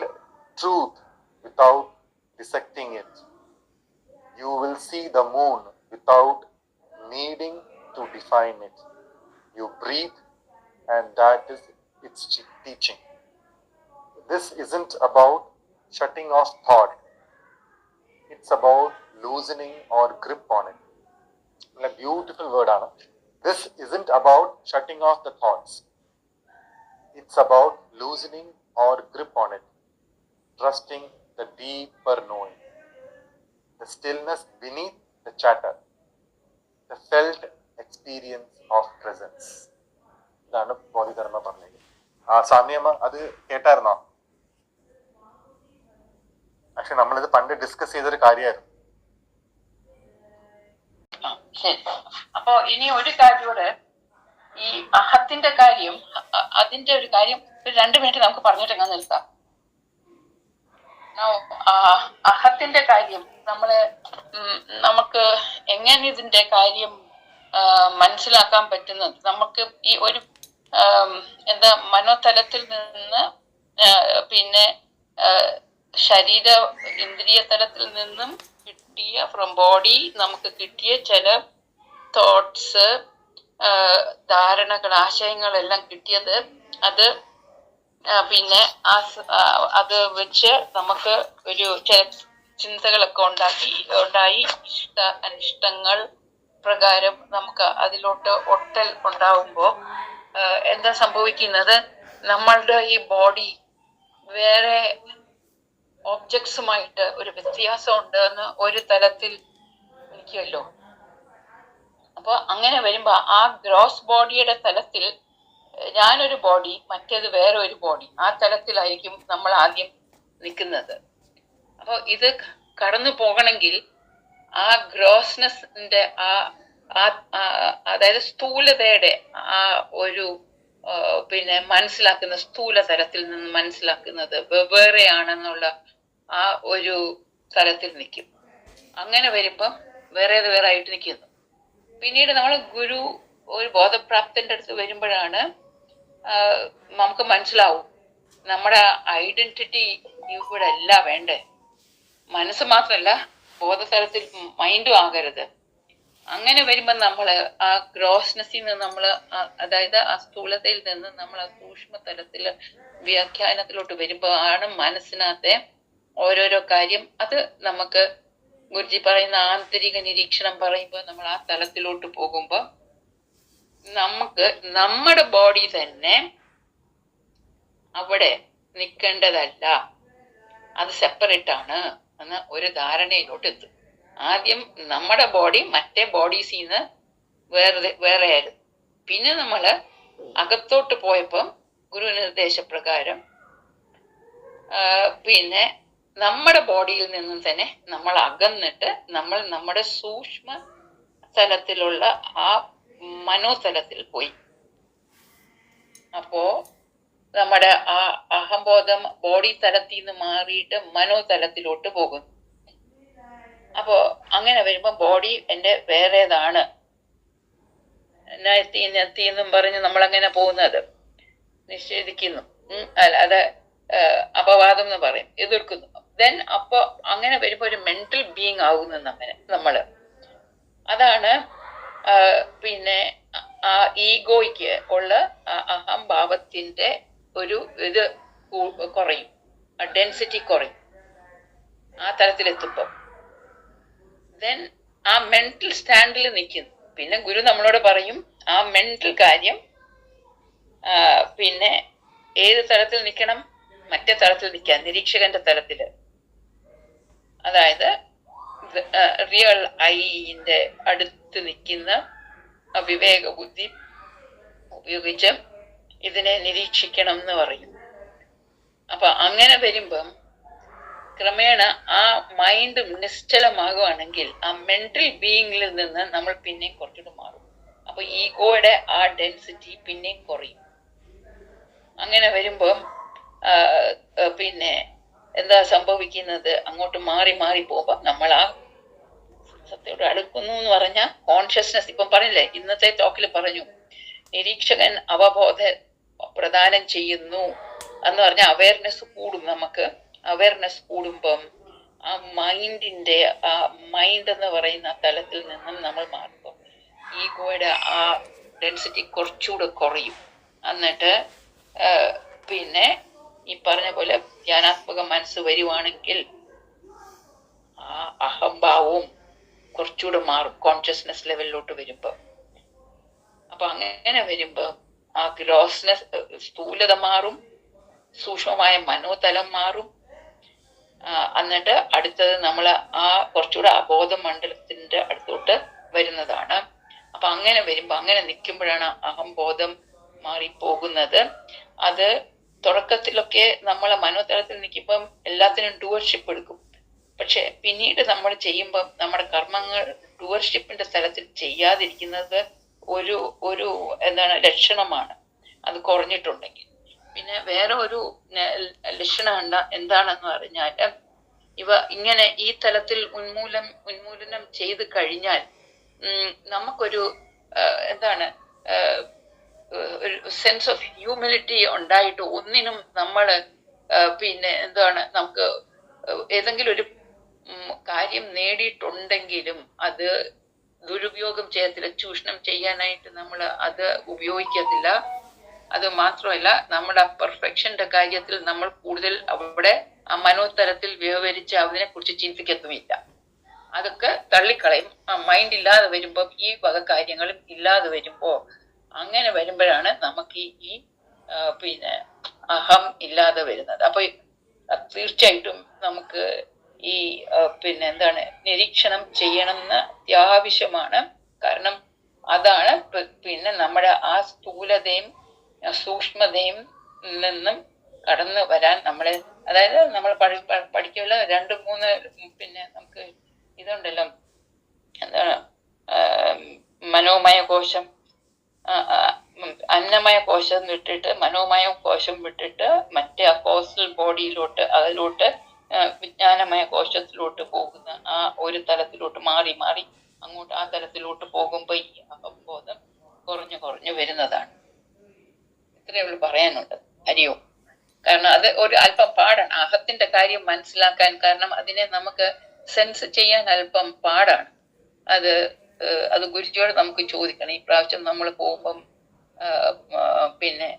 truth without dissecting it. You will see the moon without needing to define it. You breathe, and that is its teaching. This isn't about shutting off thought. It's about loosening our grip on it. A beautiful word, Anna. This isn't about shutting off the thoughts. It's about loosening our grip on it, trusting the deeper knowing. The stillness beneath the chatter, the felt experience of presence. ഇതാണ് ബോധിധർമ്മ പറഞ്ഞത്. സ്വാമിയമ്മ അത് കേട്ടായിരുന്നോ? പക്ഷെ നമ്മളിത് പണ്ട് discuss ചെയ്തൊരു കാര്യമായിരുന്നു. ശരി. അപ്പൊ ഇനി ഒരു കാര്യോട്, ഈ അഹത്തിന്റെ കാര്യം, അതിന്റെ ഒരു കാര്യം 2 മിനിറ്റ് നമുക്ക് പറഞ്ഞിട്ട് അങ്ങ് നിർത്താം. അഹത്തിന്റെ കാര്യം നമുക്ക് എങ്ങനെ ഇതിന്റെ കാര്യം മനസ്സിലാക്കാൻ പറ്റുന്നത്, നമുക്ക് ഈ ഒരു മനോതലത്തിൽ നിന്ന് പിന്നെ ശരീര ഇന്ദ്രിയ തലത്തിൽ നിന്നും കിട്ടിയ ഫ്രം ബോഡി നമുക്ക് കിട്ടിയ ചില തോട്ട്സ്, ധാരണകൾ, ആശയങ്ങളെല്ലാം കിട്ടിയത്, അത് പിന്നെ അത് വെച്ച് നമുക്ക് ഒരു ചില ചിന്തകളൊക്കെ ഉണ്ടായി അനിഷ്ടങ്ങൾ പ്രകാരം നമുക്ക് അതിലോട്ട് ഒട്ടൽ ഉണ്ടാവുമ്പോൾ എന്താ സംഭവിക്കുന്നത്, നമ്മളുടെ ഈ ബോഡി വേറെ ഓബ്ജക്ട്സുമായിട്ട് ഒരു വ്യത്യാസം ഉണ്ട് എന്ന് ഒരു തലത്തിൽ നിൽക്കുമല്ലോ. അപ്പൊ അങ്ങനെ വരുമ്പോ ആ ഗ്രോസ് ബോഡിയുടെ തലത്തിൽ ഞാനൊരു ബോഡി, മറ്റേത് വേറെ ഒരു ബോഡി, ആ തലത്തിലായിരിക്കും നമ്മൾ ആദ്യം നിൽക്കുന്നത്. അപ്പൊ ഇത് കടന്നു പോകണമെങ്കിൽ ആ ഗ്രോസ്നെസ്സിന്റെ അതായത് സ്ഥൂലതയുടെ ആ ഒരു പിന്നെ മനസ്സിലാക്കുന്ന, സ്ഥൂല തലത്തിൽ നിന്ന് മനസ്സിലാക്കുന്നത് വെവ്വേറെയാണെന്നുള്ള ആ ഒരു തലത്തിൽ നിൽക്കും. അങ്ങനെ വരുമ്പം വേറെ ആയിട്ട് നിൽക്കുന്നു. പിന്നീട് നമ്മൾ ഗുരു ഒരു ബോധപ്രാപ്തന്റെ അടുത്ത് വരുമ്പോഴാണ് നമുക്ക് മനസ്സിലാവും നമ്മുടെ ഐഡന്റിറ്റി ഇവിടെ അല്ല വേണ്ടേ. മനസ്സ് മാത്രമല്ല, ബോധതലത്തിൽ മൈൻഡും ആകരുത്. അങ്ങനെ വരുമ്പോൾ നമ്മൾ ആ ഗ്രോസ്നെസ്സിൽ നിന്ന് നമ്മൾ, അതായത് ആ സ്ഥൂലതയിൽ നിന്ന് നമ്മൾ ആ സൂക്ഷ്മതലത്തില് വ്യാഖ്യാനത്തിലോട്ട് വരുമ്പോൾ ആണ് മനസ്സിനകത്തെ ഓരോരോ കാര്യം, അത് നമുക്ക് ഗുരുജി പറയുന്ന ആന്തരിക നിരീക്ഷണം പറയുമ്പോൾ നമ്മൾ ആ തലത്തിലോട്ട് പോകുമ്പോൾ നമുക്ക് നമ്മുടെ ബോഡി തന്നെ അവിടെ നിൽക്കേണ്ടതല്ല, അത് സെപ്പറേറ്റ് ആണ് എന്ന ഒരു ധാരണയിലോട്ട് എത്തും. ആദ്യം നമ്മുടെ ബോഡി മറ്റേ ബോഡീസിൽ നിന്ന് വേറെ ആയിരുന്നു. പിന്നെ നമ്മൾ അകത്തോട്ട് പോയപ്പം ഗുരു നിർദ്ദേശപ്രകാരം പിന്നെ നമ്മുടെ ബോഡിയിൽ നിന്നും തന്നെ നമ്മൾ അകന്നിട്ട് നമ്മൾ നമ്മുടെ സൂക്ഷ്മ തലത്തിലുള്ള ആ മനോതലത്തിൽ പോയി. അപ്പോ നമ്മുടെ ആ അഹംബോധം ബോഡി തലത്തിൽ നിന്ന് മാറിയിട്ട് മനോതലത്തിലോട്ട് പോകും. അപ്പോ അങ്ങനെ വരുമ്പോ ബോഡി എന്റെ വേറേതാണ് എന്നും പറഞ്ഞ് നമ്മളങ്ങനെ പോകുന്നത് നിഷേധിക്കുന്നു, അല്ലാതെ അപവാദം എന്ന് പറയും, എതിർക്കുന്നു. ദെൻ അപ്പൊ അങ്ങനെ വരുമ്പോ ഒരു മെന്റൽ ബീയിങ് ആകുന്നു നമ്മള്. അതാണ് പിന്നെ ആ ഈഗോയ്ക്ക് ഉള്ള അഹംഭാവത്തിന്റെ ഒരു ഇത് കുറയും, ഡെൻസിറ്റി കുറയും ആ തലത്തിലെത്തുമ്പോ. ദെൻ ആ മെന്റൽ സ്റ്റാൻഡിൽ നിൽക്കുന്നു. പിന്നെ ഗുരു നമ്മളോട് പറയും ആ മെന്റൽ കാര്യം പിന്നെ ഏത് തലത്തിൽ നിൽക്കണം, മറ്റേ തലത്തിൽ നിൽക്കാൻ, നിരീക്ഷകന്റെ തലത്തില്. അതായത് റിയൽ ഐന്റെ അടുത്ത് നിൽക്കുന്ന വിവേക ബുദ്ധി ഉപയോഗിച്ച് ഇതിനെ നിരീക്ഷിക്കണം എന്ന് പറയും. അപ്പൊ അങ്ങനെ വരുമ്പം ക്രമേണ ആ മൈൻഡ് നിശ്ചലമാകുകയാണെങ്കിൽ ആ മെന്റൽ ബീയിങ്ങിൽ നിന്ന് നമ്മൾ പിന്നെയും കുറച്ചുകൂടെ മാറും. അപ്പൊ ഈഗോയുടെ ആ ഡെൻസിറ്റി പിന്നെയും കുറയും. അങ്ങനെ വരുമ്പം പിന്നെ എന്താ സംഭവിക്കുന്നത്, അങ്ങോട്ട് മാറി മാറി പോകുമ്പോ നമ്മൾ ആ സത്യത്തോട് അടുക്കുന്നു എന്ന് പറഞ്ഞാൽ കോൺഷ്യസ്നെസ്, ഇപ്പം പറഞ്ഞില്ലേ, ഇന്നത്തെ ടോക്കിൽ പറഞ്ഞു നിരീക്ഷകൻ അവബോധ പ്രദാനം ചെയ്യുന്നു എന്ന് പറഞ്ഞാൽ അവയർനെസ് കൂടും. നമുക്ക് അവയർനെസ് കൂടുമ്പം ആ മൈൻഡിന്റെ ആ മൈൻഡ് എന്ന് പറയുന്ന തലത്തിൽ നിന്നും നമ്മൾ മാറുമ്പോൾ ഈഗോയുടെ ആ ഡെൻസിറ്റി കുറച്ചുകൂടെ കുറയും. എന്നിട്ട് പിന്നെ ഈ പറഞ്ഞ പോലെ ധ്യാനാത്മക മനസ്സ് വരുവാണെങ്കിൽ ആ അഹംഭാവവും കുറച്ചുകൂടെ മാറും കോൺഷ്യസ്നെസ് ലെവലിലോട്ട് വരുമ്പോ. അപ്പൊ അങ്ങനെ വരുമ്പോ ആ ഗ്രോസ്നെസ്, സ്ഥൂലത മാറും, സൂക്ഷ്മമായ മനോതലം മാറും. എന്നിട്ട് അടുത്തത് നമ്മൾ ആ കുറച്ചുകൂടെ അബോധ മണ്ഡലത്തിന്റെ അടുത്തോട്ട് വരുന്നതാണ്. അപ്പൊ അങ്ങനെ വരുമ്പോ, അങ്ങനെ നിൽക്കുമ്പോഴാണ് അഹംബോധം മാറിപ്പോകുന്നത്. അത് തുടക്കത്തിലൊക്കെ നമ്മളെ മനോതലത്തിൽ നിൽക്കുമ്പം എല്ലാത്തിനും ഡുവർഷിപ്പ് എടുക്കും. പക്ഷെ പിന്നീട് നമ്മൾ ചെയ്യുമ്പം നമ്മുടെ കർമ്മങ്ങൾ ഡുവർഷിപ്പിന്റെ സ്ഥലത്തിൽ ചെയ്യാതിരിക്കുന്നത് ഒരു എന്താണ് ലക്ഷണമാണ്. അത് കുറഞ്ഞിട്ടുണ്ടെങ്കിൽ പിന്നെ വേറെ ഒരു ലക്ഷണം എന്താണെന്ന് പറഞ്ഞാൽ, ഇവ ഇങ്ങനെ ഈ തലത്തിൽ ഉന്മൂലനം ചെയ്ത് കഴിഞ്ഞാൽ നമുക്കൊരു എന്താണ് ഒരു സെൻസ് ഓഫ് ഹ്യൂമിലിറ്റി ഉണ്ടായിട്ട് ഒന്നിനും നമ്മൾ പിന്നെ എന്താണ് നമുക്ക് ഏതെങ്കിലും ഒരു കാര്യം നേടിയിട്ടുണ്ടെങ്കിലും അത് ദുരുപയോഗം ചെയ്യത്തില്ല, ചൂഷണം ചെയ്യാനായിട്ട് നമ്മൾ അത് ഉപയോഗിക്കത്തില്ല. അത് മാത്രമല്ല, നമ്മുടെ പെർഫെക്ഷന്റെ കാര്യത്തിൽ നമ്മൾ കൂടുതൽ അവിടെ ആ മനോതലത്തിൽ വ്യവഹരിച്ച് അതിനെ കുറിച്ച് ചിന്തിക്കത്തുമില്ല. അതൊക്കെ തള്ളിക്കളയും. ആ മൈൻഡ് ഇല്ലാതെ വരുമ്പോ ഈ വക കാര്യങ്ങളും ഇല്ലാതെ വരുമ്പോ, അങ്ങനെ വരുമ്പോഴാണ് നമുക്ക് ഈ പിന്നെ അഹം ഇല്ലാതെ വരുന്നത്. അപ്പൊ തീർച്ചയായിട്ടും നമുക്ക് ഈ പിന്നെ എന്താണ് നിരീക്ഷണം ചെയ്യണമെന്ന് അത്യാവശ്യമാണ്. കാരണം അതാണ് പിന്നെ നമ്മുടെ ആ സ്ഥൂലതയും സൂക്ഷ്മതയും നിന്നും കടന്നു വരാൻ നമ്മളെ, അതായത് നമ്മൾ പഠിക്കുള്ള 2-3 പിന്നെ നമുക്ക് ഇതുണ്ടല്ലോ, എന്താണ് മനോമയ കോശം, അന്നമയ കോശം വിട്ടിട്ട് മനോമയ കോശം വിട്ടിട്ട് മറ്റേ ആ കോസ്റ്റൽ ബോഡിയിലോട്ട് അതിലോട്ട് വിജ്ഞാനമയ കോശത്തിലോട്ട് പോകുന്ന ആ ഒരു തലത്തിലോട്ട് മാറി മാറി അങ്ങോട്ട് ആ തലത്തിലോട്ട് പോകുമ്പോ ഈ അഹംബോധം കുറഞ്ഞു വരുന്നതാണ്. ഇത്രയേ ഉള്ളൂ പറയാനുണ്ട്. ഹരിയോ. കാരണം അത് ഒരു അല്പം പാടാണ് അഹത്തിന്റെ കാര്യം മനസ്സിലാക്കാൻ. കാരണം അതിനെ നമുക്ക് സെൻസ് ചെയ്യാൻ അല്പം പാടാണ്. അത് ഗുരുജിയോട് നമുക്ക് ചോദിക്കണം. ഈ പ്രാവശ്യം നമ്മൾ പോകുമ്പം പിന്നെ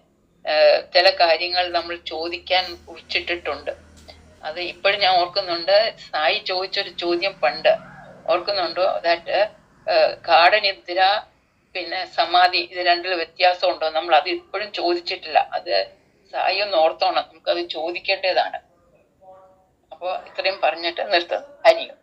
ചില കാര്യങ്ങൾ നമ്മൾ ചോദിക്കാൻ കുറിച്ചിട്ടിട്ടുണ്ട്. അത് ഇപ്പോഴും ഞാൻ ഓർക്കുന്നുണ്ട്. സായി ചോദിച്ചൊരു ചോദ്യം പണ്ട് ഓർക്കുന്നുണ്ടോ? ദാറ്റ് ഗാഠനിദ്ര പിന്നെ സമാധി ഇത് രണ്ടിലും വ്യത്യാസം ഉണ്ടോ? നമ്മൾ അത് ഇപ്പോഴും ചോദിച്ചിട്ടില്ല. അത് സായി ഒന്ന് ഓർത്തോണം, നമുക്കത് ചോദിക്കേണ്ടതാണ്. അപ്പോൾ ഇത്രയും പറഞ്ഞിട്ട് നിർത്തുന്നു. ഹരിയോ.